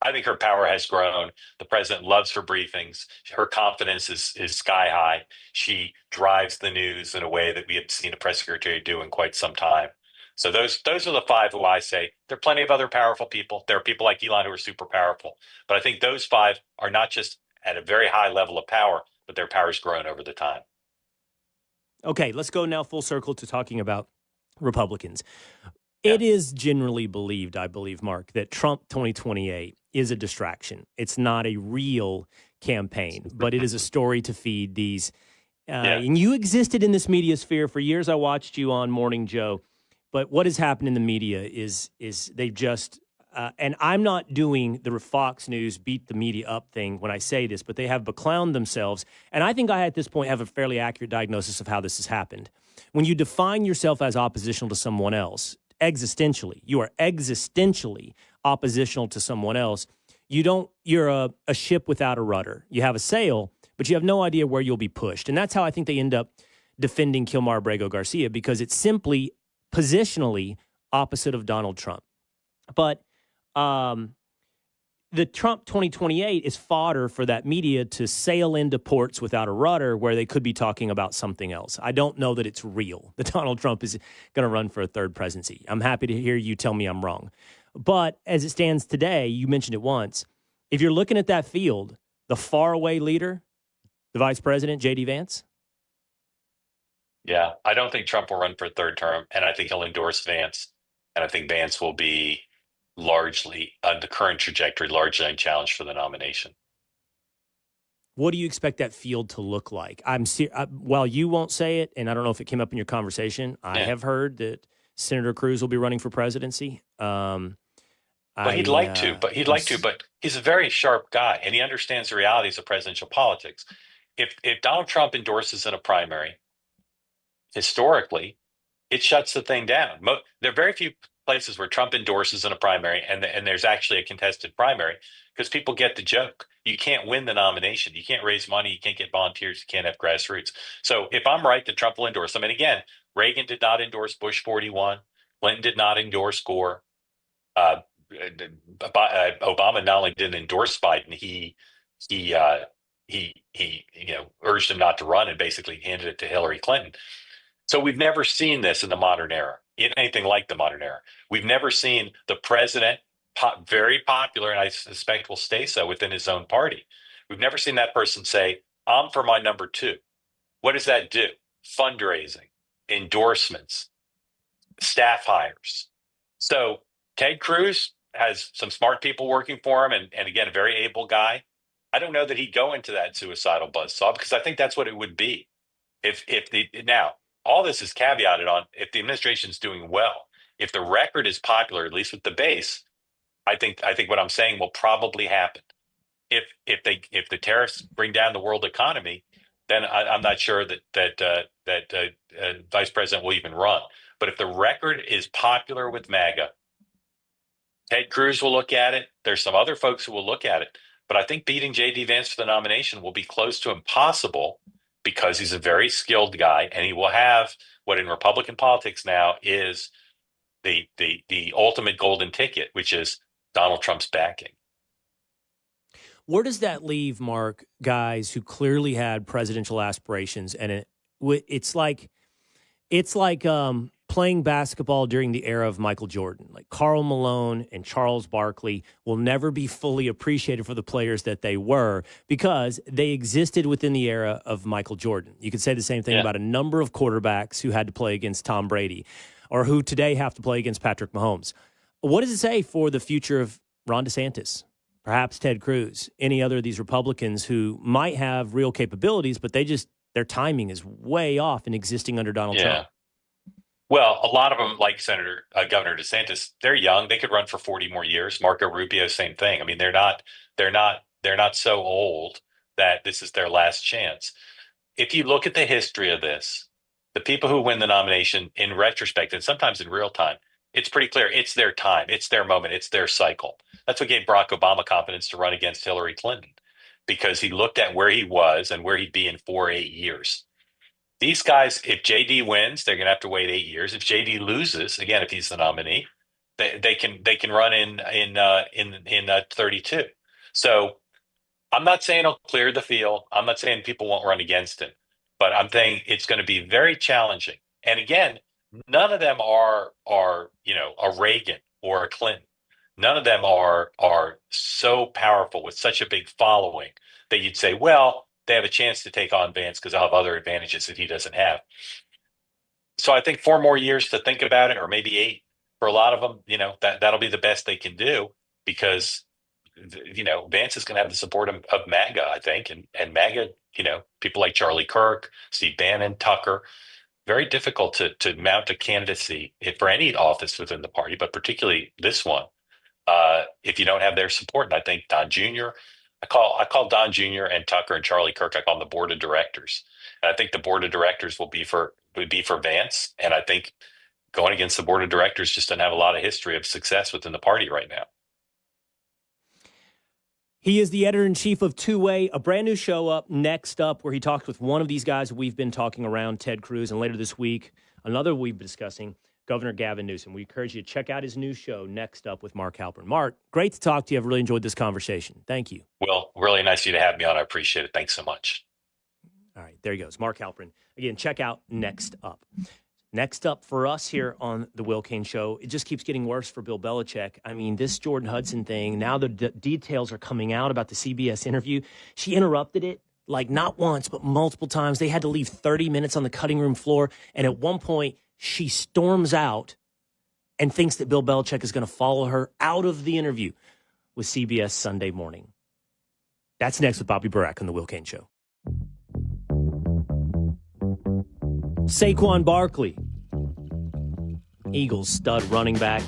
I think her power has grown. The president loves her briefings. Her confidence is sky high. She drives the news in a way that we have seen a press secretary do in quite some time. So those are the 5 who I say. There are plenty of other powerful people. There are people like Elon who are super powerful. But I think those 5 are not just at a very high level of power, but their power's grown over the time. Okay, let's go now full circle to talking about Republicans. Yeah. It is generally believed, I believe, Mark, that Trump 2028 is a distraction. It's not a real campaign, but it is a story to feed these. And you existed in this media sphere for years. I watched you on Morning Joe. But what has happened in the media is they've just and I'm not doing the Fox News beat the media up thing when I say this, but they have beclowned themselves. And I think I, at this point, have a fairly accurate diagnosis of how this has happened. When you define yourself as oppositional to someone else, you are existentially oppositional to someone else. You're a ship without a rudder. You have a sail, but you have no idea where you'll be pushed. And that's how I think they end up defending Kilmar Abrego Garcia, because it's simply positionally opposite of Donald Trump. But the Trump 2028 is fodder for that media to sail into ports without a rudder where they could be talking about something else. I don't know that it's real that Donald Trump is going to run for a 3rd presidency. I'm happy to hear you tell me I'm wrong. But as it stands today, you mentioned it once, if you're looking at that field, the faraway leader, the Vice President J.D. Vance? Yeah, I don't think Trump will run for a 3rd term, and I think he'll endorse Vance. And I think Vance will be largely, on the current trajectory, largely unchallenged for the nomination. What do you expect that field to look like? While you won't say it, and I don't know if it came up in your conversation, I have heard that Senator Cruz will be running for presidency. He'd like to, but he's a very sharp guy, and he understands the realities of presidential politics. If Donald Trump endorses in a primary, historically, it shuts the thing down. There are very few places where Trump endorses in a primary and there's actually a contested primary, because people get the joke. You can't win the nomination. You can't raise money. You can't get volunteers. You can't have grassroots. So if I'm right that Trump will endorse them, and again, Reagan did not endorse Bush 41. Clinton did not endorse Gore. Obama not only didn't endorse Biden, he urged him not to run and basically handed it to Hillary Clinton. So we've never seen this in the modern era, in anything like the modern era. We've never seen the president, very popular, and I suspect will stay so within his own party. We've never seen that person say, "I'm for my number two." What does that do? Fundraising, endorsements, staff hires. So Ted Cruz has some smart people working for him, and again, a very able guy. I don't know that he'd go into that suicidal buzzsaw, because I think that's what it would be. Now, all this is caveated on if the administration's doing well. If the record is popular, at least with the base, I think what I'm saying will probably happen. If the tariffs bring down the world economy, then I'm not sure that Vice President will even run. But if the record is popular with MAGA, Ted Cruz will look at it. There's some other folks who will look at it. But I think beating J.D. Vance for the nomination will be close to impossible, because he's a very skilled guy, and he will have what in Republican politics now is the ultimate golden ticket, which is Donald Trump's backing. Where does that leave, Mark, guys who clearly had presidential aspirations? And it's like playing basketball during the era of Michael Jordan. Like Karl Malone and Charles Barkley will never be fully appreciated for the players that they were, because they existed within the era of Michael Jordan. You could say the same thing about a number of quarterbacks who had to play against Tom Brady, or who today have to play against Patrick Mahomes. What does it say for the future of Ron DeSantis, perhaps Ted Cruz, any other of these Republicans who might have real capabilities, but their timing is way off in existing under Donald Trump? Well, a lot of them, like Governor DeSantis, they're young. They could run for 40 more years. Marco Rubio, same thing. I mean, they're not so old that this is their last chance. If you look at the history of this, the people who win the nomination in retrospect, and sometimes in real time, it's pretty clear it's their time, it's their moment, it's their cycle. That's what gave Barack Obama confidence to run against Hillary Clinton, because he looked at where he was and where he'd be in 4 or 8 years. These guys, if JD wins, they're going to have to wait 8 years. If JD loses, again, if he's the nominee, they can run in 32. So I'm not saying he'll clear the field. I'm not saying people won't run against him, but I'm saying it's going to be very challenging. And again, none of them are a Reagan or a Clinton. None of them are so powerful with such a big following that you'd say, well, they have a chance to take on Vance because they'll have other advantages that he doesn't have. So I think 4 more years to think about it, or maybe 8 for a lot of them. That'll be the best they can do, because Vance is going to have the support of MAGA, I think, and MAGA, people like Charlie Kirk, Steve Bannon, Tucker. Very difficult to mount a candidacy for any office within the party, but particularly this one, if you don't have their support. And I think Don Jr. I call Don Jr. and Tucker and Charlie Kirk, I call them the board of directors. And I think the board of directors would be for Vance. And I think going against the board of directors just doesn't have a lot of history of success within the party right now. He is the editor-in-chief of Two Way, a brand new show up next up where he talks with one of these guys we've been talking around, Ted Cruz. And later this week, another we've been discussing, Governor Gavin Newsom. We encourage you to check out his new show, Next Up with Mark Halperin. Mark, great to talk to you. I've really enjoyed this conversation. Thank you. Well, really nice of you to have me on. I appreciate it. Thanks so much. All right, there he goes. Mark Halperin. Again, check out Next Up. Next up for us here on the Will Cain Show, it just keeps getting worse for Bill Belichick. I mean, this Jordan Hudson thing, now the details are coming out about the CBS interview. She interrupted it, like not once, but multiple times. They had to leave 30 minutes on the cutting room floor, and at one point, she storms out and thinks that Bill Belichick is going to follow her out of the interview with CBS Sunday Morning. That's next with Bobby Burack on the Will Cain Show. Saquon Barkley, Eagles stud running back,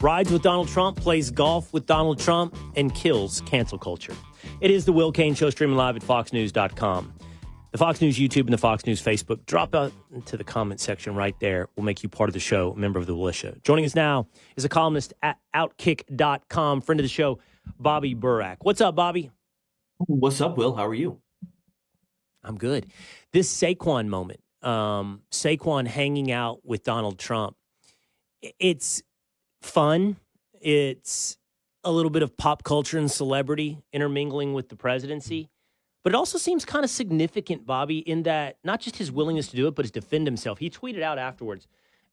rides with Donald Trump, plays golf with Donald Trump, and kills cancel culture. It is the Will Cain Show, streaming live at foxnews.com. The Fox News YouTube and the Fox News Facebook. Drop out into the comment section right there. We'll make you part of the show, a member of the militia. Joining us now is a columnist at Outkick.com, friend of the show, Bobby Burack. What's up, Bobby? What's up, Will? How are you? I'm good. This Saquon moment, Saquon hanging out with Donald Trump, it's fun. It's a little bit of pop culture and celebrity intermingling with the presidency. But it also seems kind of significant, Bobby, in that not just his willingness to do it, but his defend himself. He tweeted out afterwards,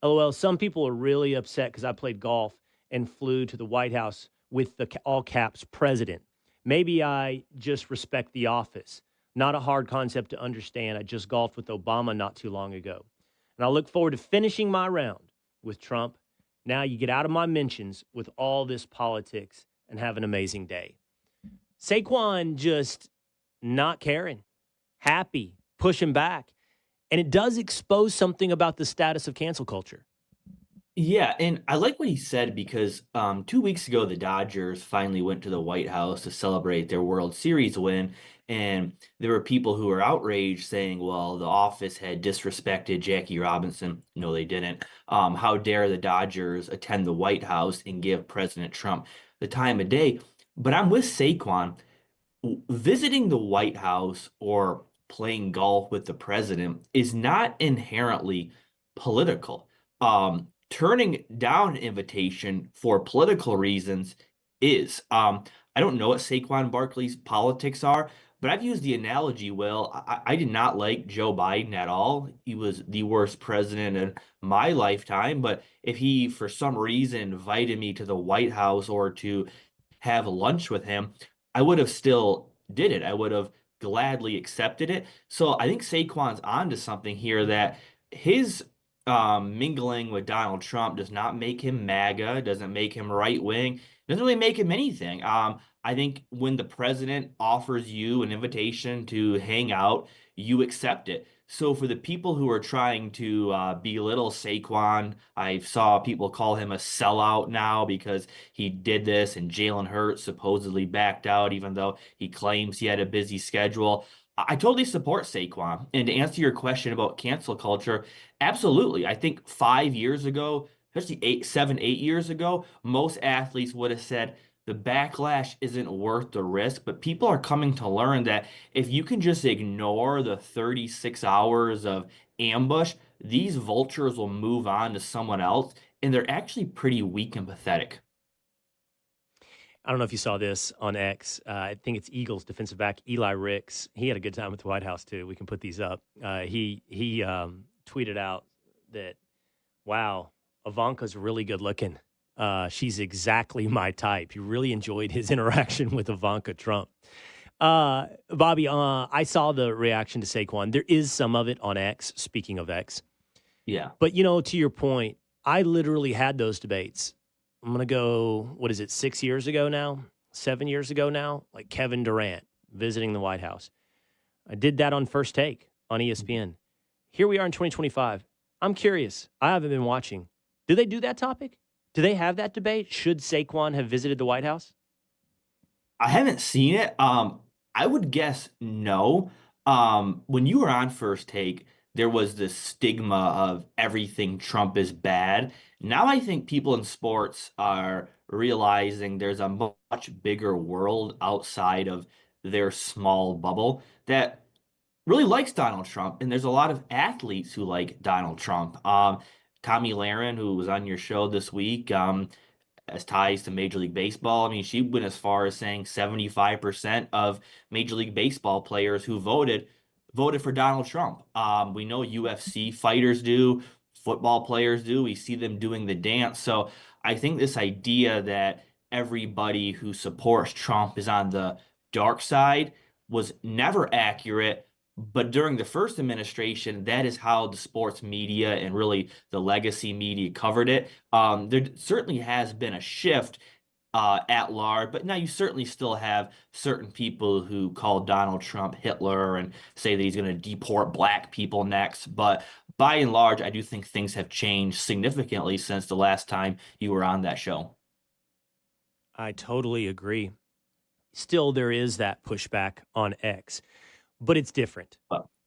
LOL, some people are really upset because I played golf and flew to the White House with the all caps president. Maybe I just respect the office. Not a hard concept to understand. I just golfed with Obama not too long ago. And I look forward to finishing my round with Trump. Now you get out of my mentions with all this politics and have an amazing day. Saquon just not caring, happy, pushing back. And it does expose something about the status of cancel culture. Yeah, and I like what he said because 2 weeks ago, the Dodgers finally went to the White House to celebrate their World Series win. And there were people who were outraged saying, well, the office had disrespected Jackie Robinson. No, they didn't. How dare the Dodgers attend the White House and give President Trump the time of day? But I'm with Saquon. Visiting the White House or playing golf with the president is not inherently political. Turning down an invitation for political reasons is. I don't know what Saquon Barkley's politics are, but I've used the analogy, Will. I did not like Joe Biden at all. He was the worst president in my lifetime. But if he, for some reason, invited me to the White House or to have lunch with him, I would have still did it. I would have gladly accepted it. So I think Saquon's onto something here that his mingling with Donald Trump does not make him MAGA, doesn't make him right wing, doesn't really make him anything. I think when the president offers you an invitation to hang out, you accept it. So for the people who are trying to belittle Saquon, I saw people call him a sellout now because he did this and Jalen Hurts supposedly backed out even though he claims he had a busy schedule. I totally support Saquon. And to answer your question about cancel culture, absolutely. I think 5 years ago, especially 8 years ago, most athletes would have said the backlash isn't worth the risk. But people are coming to learn that if you can just ignore the 36 hours of ambush, these vultures will move on to someone else. And they're actually pretty weak and pathetic. I don't know if you saw this on X. I think it's Eagles defensive back Eli Ricks. He had a good time at the White House too. We can put these up. He tweeted out that, "Wow, Ivanka's really good looking. She's exactly my type." He really enjoyed his interaction with Ivanka Trump. Bobby, I saw the reaction to Saquon. There is some of it on X. Speaking of X, yeah. But to your point, I literally had those debates. I'm going to go, 6 years ago now? 7 years ago now? Like Kevin Durant visiting the White House. I did that on First Take on ESPN. Here we are in 2025. I'm curious. I haven't been watching. Do they do that topic? Do they have that debate? Should Saquon have visited the White House? I haven't seen it. I would guess no. When you were on First Take, there was this stigma of everything Trump is bad. Now I think people in sports are realizing there's a much bigger world outside of their small bubble that really likes Donald Trump. And there's a lot of athletes who like Donald Trump. Tommy Lahren, who was on your show this week, has ties to Major League Baseball. I mean, she went as far as saying 75% of Major League Baseball players who voted for Donald Trump. We know UFC fighters do, football players do. We see them doing the dance. So I think this idea that everybody who supports Trump is on the dark side was never accurate. But during the first administration, that is how the sports media and really the legacy media covered it. There certainly has been a shift at large, but now you certainly still have certain people who call Donald Trump Hitler and say that he's going to deport black people next. But by and large, I do think things have changed significantly since the last time you were on that show. I totally agree. Still, there is that pushback on X, but it's different.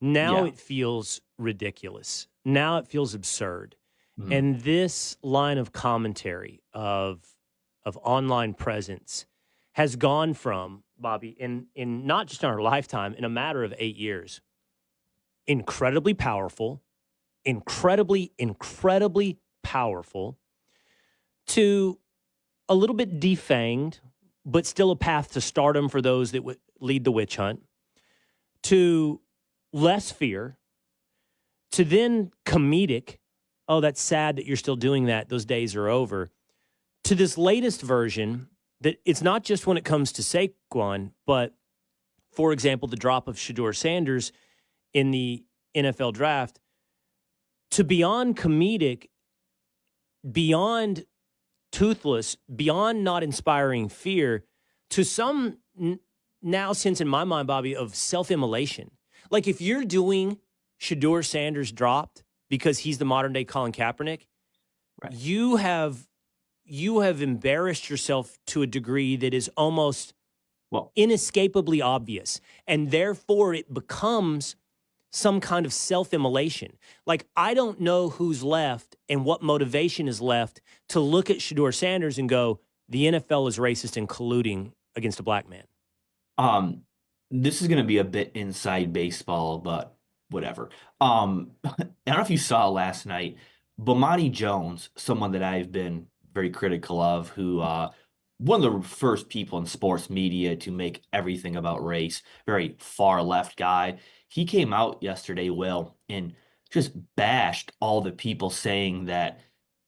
Now it feels ridiculous. Now it feels absurd. Mm-hmm. And this line of commentary of online presence has gone from, Bobby, in not just in our lifetime, in a matter of 8 years, incredibly powerful, incredibly powerful, to a little bit defanged, but still a path to stardom for those that would lead the witch hunt, to less fear, to then comedic. Oh, that's sad that you're still doing that. Those days are over. To this latest version that it's not just when it comes to Saquon, but, for example, the drop of Shedeur Sanders in the NFL draft, to beyond comedic, beyond toothless, beyond not inspiring fear, to some now sense in my mind, Bobby, of self-immolation. Like if you're doing Shedeur Sanders dropped because he's the modern day Colin Kaepernick, right, you have embarrassed yourself to a degree that is almost inescapably obvious. And therefore it becomes some kind of self-immolation. Like, I don't know who's left and what motivation is left to look at Shedeur Sanders and go, the NFL is racist and colluding against a black man. This is going to be a bit inside baseball, but whatever. I don't know if you saw last night, Bomani Jones, someone that I've been very critical of, who one of the first people in sports media to make everything about race, very far left guy. He came out yesterday, Will, and just bashed all the people saying that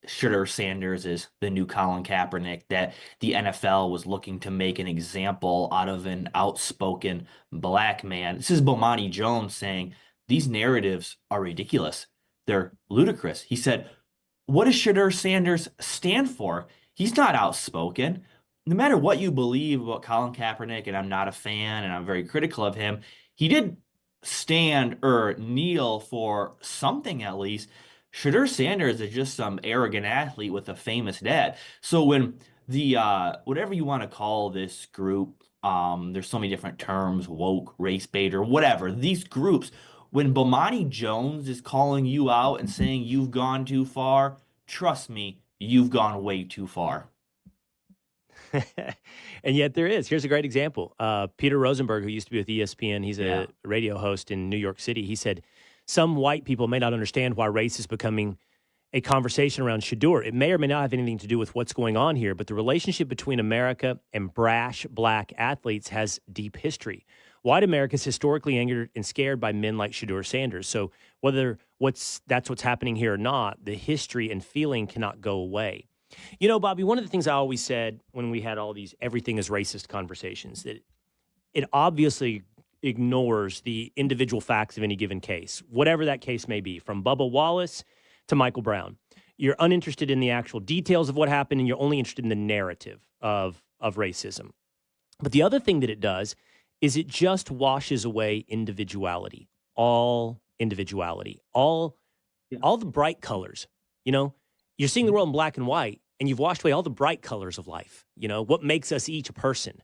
Shedeur Sanders is the new Colin Kaepernick, that the NFL was looking to make an example out of an outspoken black man. This is Bomani Jones saying these narratives are ridiculous. They're ludicrous. He said, what does Shedeur Sanders stand for? He's not outspoken. No matter what you believe about Colin Kaepernick, and I'm not a fan and I'm very critical of him, he did stand or kneel for something at least. Shedeur Sanders is just some arrogant athlete with a famous dad. So when the whatever you want to call this group, there's so many different terms, woke, race baiter, whatever, these groups, when Bomani Jones is calling you out and saying you've gone too far, trust me, you've gone way too far. And yet there is. Here's a great example. Peter Rosenberg, who used to be with ESPN, he's a radio host in New York City. He said, some white people may not understand why race is becoming a conversation around Shedeur. It may or may not have anything to do with what's going on here, but the relationship between America and brash black athletes has deep history. White America is historically angered and scared by men like Shedeur Sanders. So whether that's what's happening here or not, the history and feeling cannot go away. You know, Bobby, one of the things I always said when we had all these everything is racist conversations, that it obviously ignores the individual facts of any given case, whatever that case may be, from Bubba Wallace to Michael Brown. You're uninterested in the actual details of what happened, and you're only interested in the narrative of racism. But the other thing that it does is it just washes away individuality, all individuality, all the bright colors. You know, you're seeing the world in black and white, and you've washed away all the bright colors of life. You know, what makes us each a person?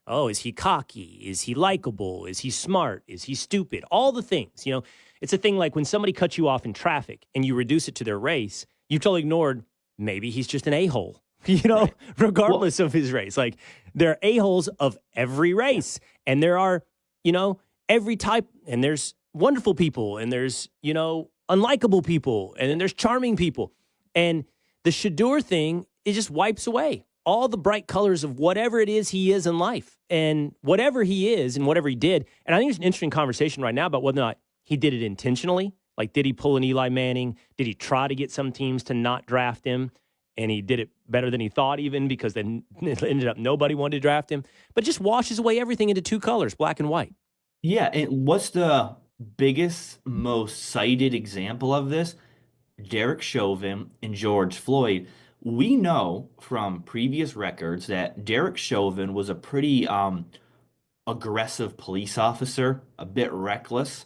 Oh, is he cocky? Is he likable? Is he smart? Is he stupid? All the things, you know, it's a thing like when somebody cuts you off in traffic and you reduce it to their race, you've totally ignored, maybe he's just an a-hole, you know, right, regardless of his race. Like, there are a-holes of every race, and there are, you know, every type, and there's wonderful people, and there's, you know, unlikable people, and then there's charming people. And the Shedeur thing, it just wipes away all the bright colors of whatever it is he is in life, and whatever he is and whatever he did. And I think there's an interesting conversation right now about whether or not he did it intentionally. Like, did he pull an Eli Manning? Did he try to get some teams to not draft him? And he did it better than he thought, even, because then it ended up nobody wanted to draft him. But it just washes away everything into two colors, black and white. Yeah, and what's the biggest, most cited example of this? Derek Chauvin and George Floyd. We know from previous records that Derek Chauvin was a pretty aggressive police officer, a bit reckless.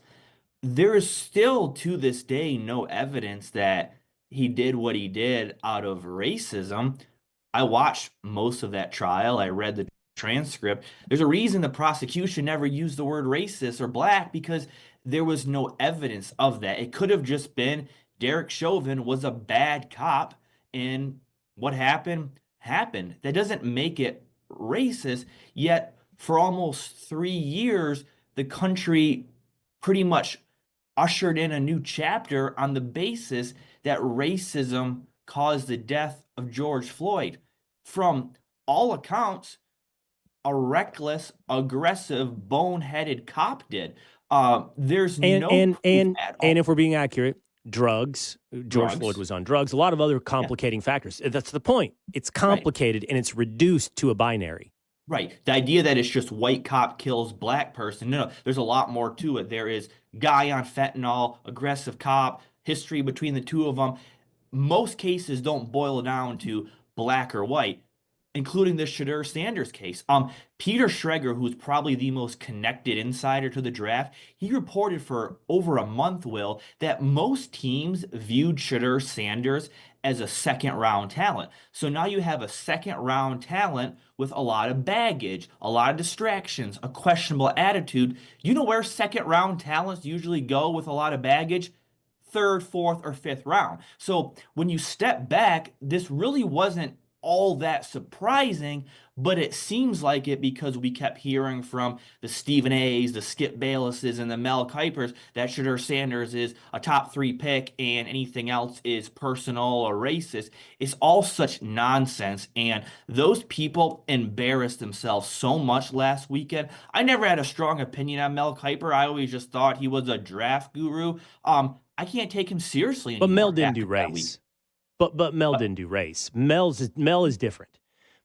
There is still, to this day, no evidence that he did what he did out of racism. I watched most of that trial. I read the transcript. There's a reason the prosecution never used the word racist or black, because there was no evidence of that. It could have just been Derek Chauvin was a bad cop, and what happened. That doesn't make it racist. Yet for almost 3 years, the country pretty much ushered in a new chapter on the basis that racism caused the death of George Floyd. From all accounts, a reckless, aggressive, boneheaded cop did. There's And no and proof and at all. and if we're being accurate, drugs. George Drugs. Floyd was on drugs. A lot of other complicating factors. That's the point. It's complicated and it's reduced to a binary. Right. The idea that it's just white cop kills black person. No, there's a lot more to it. There is guy on fentanyl, aggressive cop, history between the two of them. Most cases don't boil down to black or white, including the Shadur Sanders case. Peter Schrager, who's probably the most connected insider to the draft, he reported for over a month, Will, that most teams viewed Shadur Sanders as a second round talent. So now you have a second round talent with a lot of baggage, a lot of distractions, a questionable attitude. You know where second round talents usually go with a lot of baggage? Third, fourth, or fifth round. So when you step back, this really wasn't all that surprising, but it seems like it because we kept hearing from the Stephen A's, the Skip Baylesses, and the Mel Kipers that Shadur Sanders is a top 3 pick and anything else is personal or racist. It's all such nonsense, and those people embarrassed themselves so much last weekend. I never had a strong opinion on Mel Kiper. I always just thought he was a draft guru. I can't take him seriously anymore. But Mel didn't do race. But Mel didn't do race. Mel is different.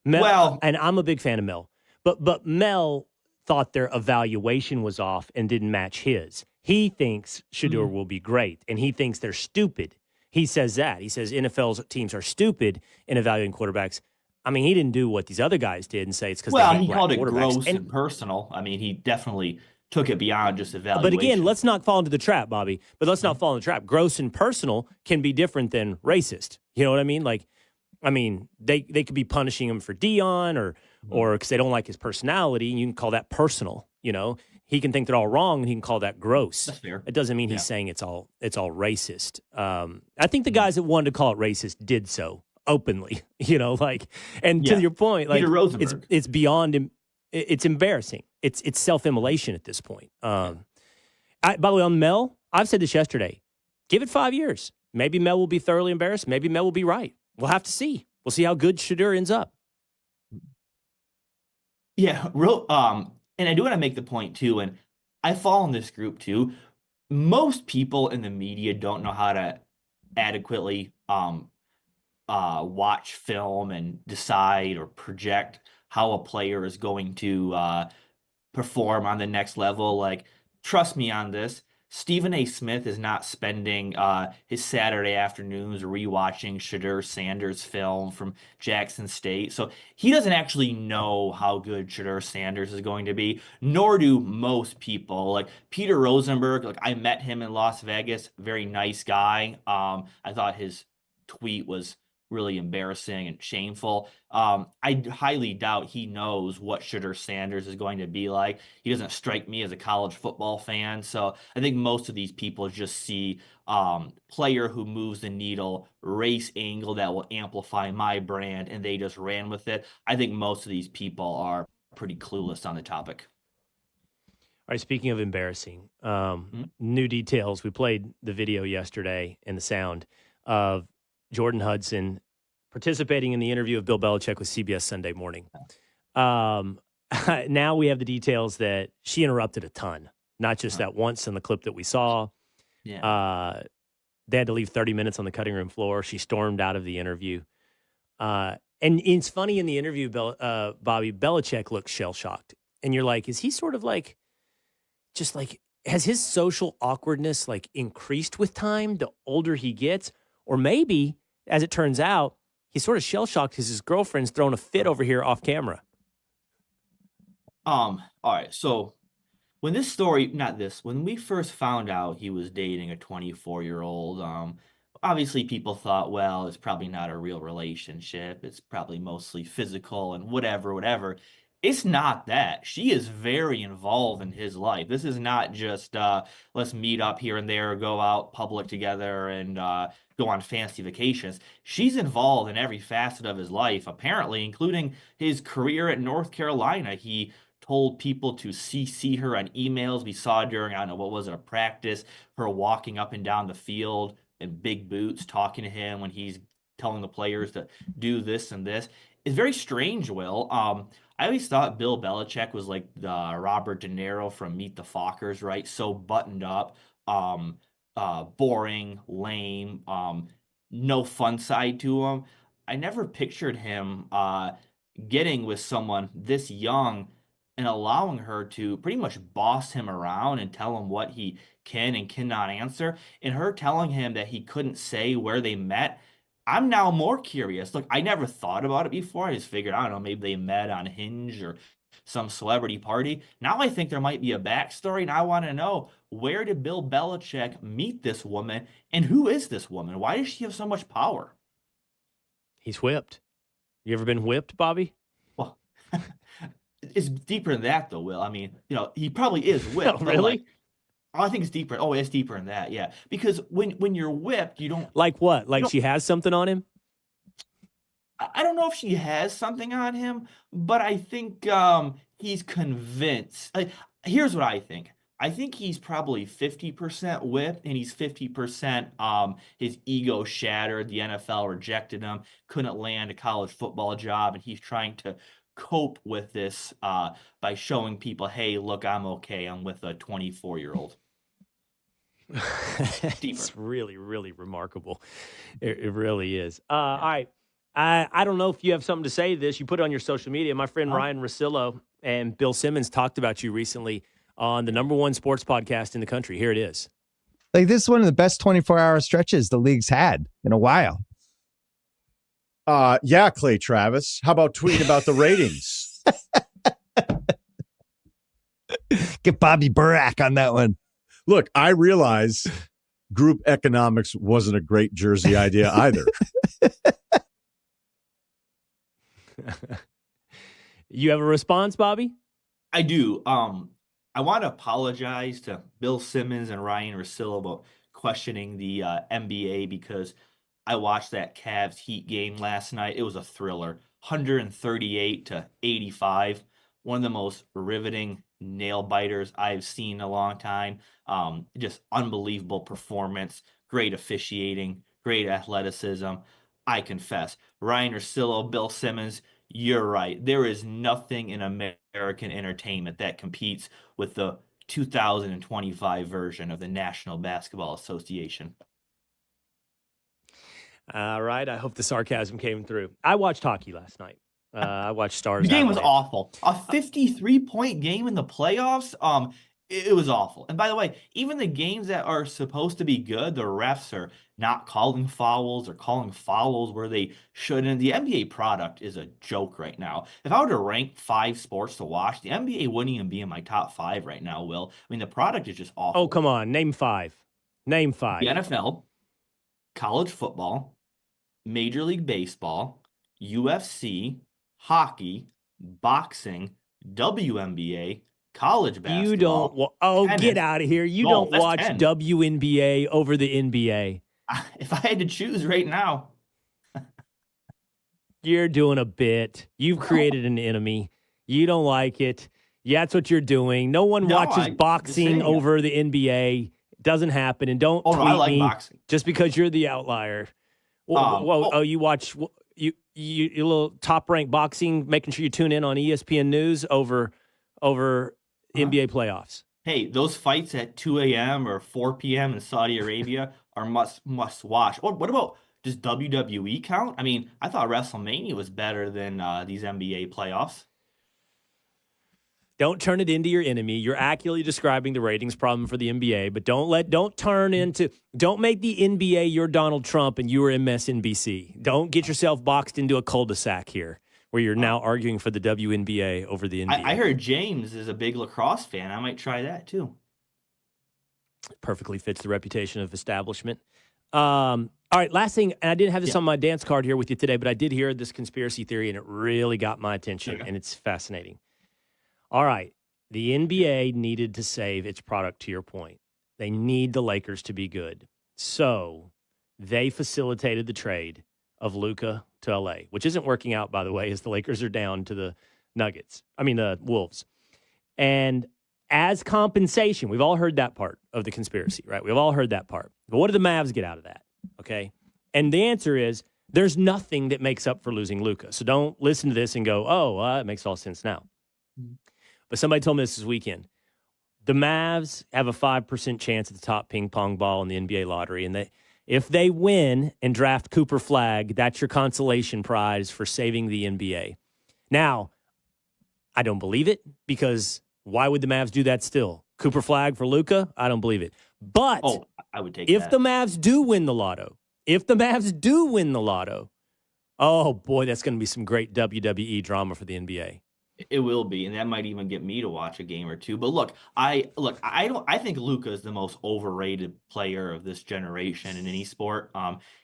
Mel, and I'm a big fan of Mel. But Mel thought their evaluation was off and didn't match his. He thinks Shadur will be great, and he thinks they're stupid. He says that. He says NFL's teams are stupid in evaluating quarterbacks. I mean, he didn't do what these other guys did and say it's because they hate he black called it quarterbacks. gross and personal. I mean, he definitely took it beyond just evaluation. But again, let's not fall into the trap, Bobby. But let's not fall into the trap. Gross and personal can be different than racist. You know what I mean? Like, I mean, they could be punishing him for Dion or because they don't like his personality, and you can call that personal. You know, he can think they're all wrong, and he can call that gross. That's fair. It doesn't mean he's saying it's all racist. I think the guys that wanted to call it racist did so openly. You know, like, and to your point, like, it's beyond him. It's embarrassing. It's self-immolation at this point. By the way, on Mel, I've said this yesterday. Give it 5 years. Maybe Mel will be thoroughly embarrassed. Maybe Mel will be right. We'll have to see. We'll see how good Shadur ends up. Yeah, and I do want to make the point too, and I fall in this group too. Most people in the media don't know how to adequately watch film and decide or project how a player is going to perform on the next level. Like, trust me on this. Stephen A. Smith is not spending his Saturday afternoons rewatching Shadur Sanders' film from Jackson State. So he doesn't actually know how good Shadur Sanders is going to be, nor do most people. Like Peter Rosenberg, like I met him in Las Vegas, very nice guy. I thought his tweet was really embarrassing and shameful. I highly doubt he knows what Shadur Sanders is going to be like. He doesn't strike me as a college football fan. So I think most of these people just see player who moves the needle, race angle that will amplify my brand, and they just ran with it. I think most of these people are pretty clueless on the topic. All right, speaking of embarrassing, new details. We played the video yesterday and the sound of Jordan Hudson participating in the interview of Bill Belichick with CBS Sunday Morning. Now we have the details that she interrupted a ton, not just that once in the clip that we saw. Yeah. They had to leave 30 minutes on the cutting room floor. She stormed out of the interview. And it's funny in the interview, Bobby, Belichick looks shell-shocked. And you're like, is he sort of like, just like, has his social awkwardness like increased with time the older he gets? Or maybe, as it turns out, he's sort of shell-shocked because his girlfriend's throwing a fit over here off camera. All right. So when we first found out he was dating a 24-year-old, obviously people thought, well, it's probably not a real relationship. It's probably mostly physical and whatever. It's not that. She is very involved in his life. This is not just let's meet up here and there, go out public together, and go on fancy vacations. She's involved in every facet of his life, apparently, including his career at North Carolina. He told people to CC her on emails. We saw during, I don't know, what was it, a practice, her walking up and down the field in big boots, talking to him when he's telling the players to do this and this. It's very strange, Will. I always thought Bill Belichick was like the Robert De Niro from Meet the Fockers, right? So buttoned up, boring, lame, no fun side to him. I never pictured him getting with someone this young and allowing her to pretty much boss him around and tell him what he can and cannot answer. And her telling him that he couldn't say where they met. I'm now more curious. Look, I never thought about it before. I just figured, I don't know, maybe they met on Hinge or some celebrity party. Now I think there might be a backstory, and I want to know, where did Bill Belichick meet this woman, and who is this woman? Why does she have so much power? He's whipped. You ever been whipped, Bobby? Well, it's deeper than that, though, Will. I mean, he probably is whipped. Oh, really? I think it's deeper. Oh, it's deeper than that, yeah. Because when you're whipped, you don't... Like what? Like she has something on him? I don't know if she has something on him, but I think he's convinced. Here's what I think. I think he's probably 50% whipped, and he's 50% his ego shattered. The NFL rejected him, couldn't land a college football job, and he's trying to cope with this by showing people, hey, look, I'm okay. I'm with a 24-year-old. It's really, really remarkable. It really is. All right. I don't know if you have something to say to this. You put it on your social media. My friend Ryan Russillo and Bill Simmons talked about you recently on the #1 sports podcast in the country. Here it is. Like, this is one of the best 24-hour stretches the league's had in a while. Yeah, Clay Travis. How about tweeting about the ratings? Get Bobby Burack on that one. Look, I realize group economics wasn't a great Jersey idea either. You have a response, Bobby? I do. I want to apologize to Bill Simmons and Ryan Russillo about questioning the NBA, because I watched that Cavs Heat game last night. It was a thriller, 138-85. One of the most riveting nail biters I've seen in a long time. Just unbelievable performance, great officiating, great athleticism. I confess, Ryan Russillo, Bill Simmons, you're right. There is nothing in American entertainment that competes with the 2025 version of the National Basketball Association. All right. I hope the sarcasm came through. I watched hockey last night. I watched Stars. The game was awful. A 53-point game in the playoffs. It was awful. And by the way, even the games that are supposed to be good, the refs are not calling fouls or calling fouls where they shouldn't. The NBA product is a joke right now. If I were to rank 5 sports to watch, the NBA wouldn't even be in my top 5 right now, Will. I mean, the product is just awful. Oh, come on. Name 5. Name 5. The NFL, college football, Major League Baseball, UFC, hockey, boxing, WNBA, college basketball. You don't. tennis. Get out of here. You don't that's watch 10. WNBA over the NBA. If I had to choose right now. You're doing a bit. You've created an enemy. You don't like it. Yeah, that's what you're doing. No one watches boxing over the NBA. It doesn't happen. And don't tweet I like me boxing. just because you're the outlier. You watch you little top-ranked boxing, making sure you tune in on ESPN News over NBA playoffs. Hey, those fights at 2 a.m. or 4 p.m. in Saudi Arabia are must watch. What about, does WWE count? I mean, I thought WrestleMania was better than these NBA playoffs. Don't turn it into your enemy. You're accurately describing the ratings problem for the NBA, but don't make the NBA your Donald Trump and you are MSNBC. Don't get yourself boxed into a cul-de-sac here where you're now arguing for the WNBA over the NBA. I heard James is a big lacrosse fan. I might try that too. Perfectly fits the reputation of establishment. All right, last thing, and I didn't have this on my dance card here with you today, but I did hear this conspiracy theory, and it really got my attention, and it's fascinating. All right, the NBA needed to save its product, to your point. They need the Lakers to be good. So they facilitated the trade of Luka to LA, which isn't working out, by the way, as the Lakers are down to the Wolves. And as compensation, we've all heard that part of the conspiracy, right? We've all heard that part. But what did the Mavs get out of that? Okay. And the answer is There's nothing that makes up for losing Luka. So don't listen to this and go, it makes all sense now. But somebody told me this weekend. The Mavs have a 5% chance at the top ping pong ball in the NBA lottery. And if they win and draft Cooper Flagg, that's your consolation prize for saving the NBA. Now, I don't believe it, because why would the Mavs do that still? Cooper Flagg for Luka? I don't believe it. But I would take if the Mavs do win the lotto, oh boy, that's going to be some great WWE drama for the NBA. It will be, and that might even get me to watch a game or two. But look, I think Luka is the most overrated player of this generation in any sport.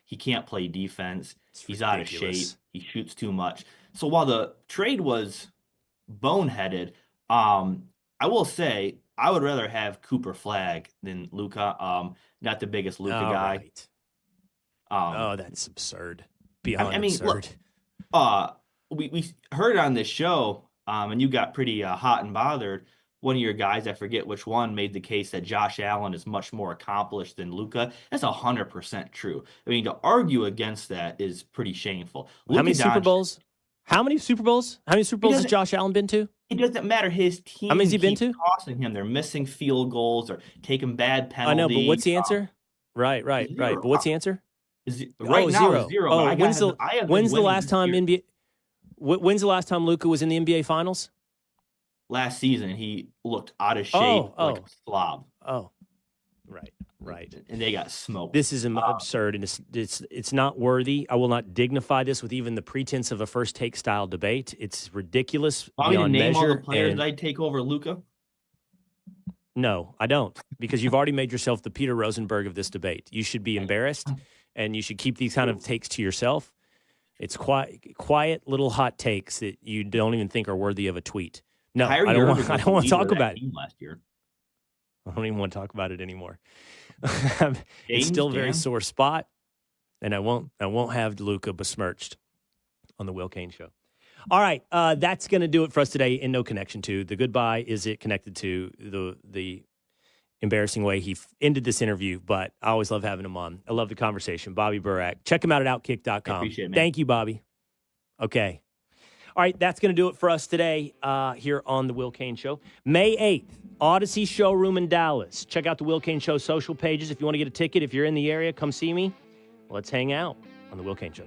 He can't play defense. He's out of shape. He shoots too much. So while the trade was boneheaded, I will say I would rather have Cooper Flagg than Luka. Not the biggest Luka guy. Right. That's absurd. Beyond absurd. Look, we heard on this show. And you got pretty hot and bothered. One of your guys, I forget which one, made the case that Josh Allen is much more accomplished than Luka. That's 100% true. I mean, to argue against that is pretty shameful. How many Super Bowls? How many Super Bowls has Josh Allen been to? It doesn't matter. His team. How many has he been to? Costing him. They're missing field goals or taking bad penalties. I know, but what's the answer? Right. But what's the answer? Right now, zero. When's the last time NBA? When's the last time Luka was in the NBA Finals? Last season, he looked out of shape like a slob. Oh, right. And they got smoked. This is absurd, and it's not worthy. I will not dignify this with even the pretense of a first take style debate. It's ridiculous beyond measure. Name all the players I'd take over Luka? No, I don't, because you've already made yourself the Peter Rosenberg of this debate. You should be embarrassed, and you should keep these kind of takes to yourself. It's quiet little hot takes that you don't even think are worthy of a tweet. No, I don't want to talk about it. Last year. I don't even want to talk about it anymore. It's still a very sore spot, and I won't have Luka besmirched on the Will Cain Show. All right, that's going to do it for us today. In no connection to the goodbye, is it connected to the embarrassing way he ended this interview? But I always love having him on. I love the conversation. Bobby Burack. Check him out at Outkick.com. I appreciate it, man. Thank you, Bobby. Okay. All right, that's going to do it for us today here on the Will Cain Show. May 8th, Odyssey Showroom in Dallas. Check out the Will Cain Show social pages if you want to get a ticket. If you're in the area, come see me. Let's hang out on the Will Cain Show.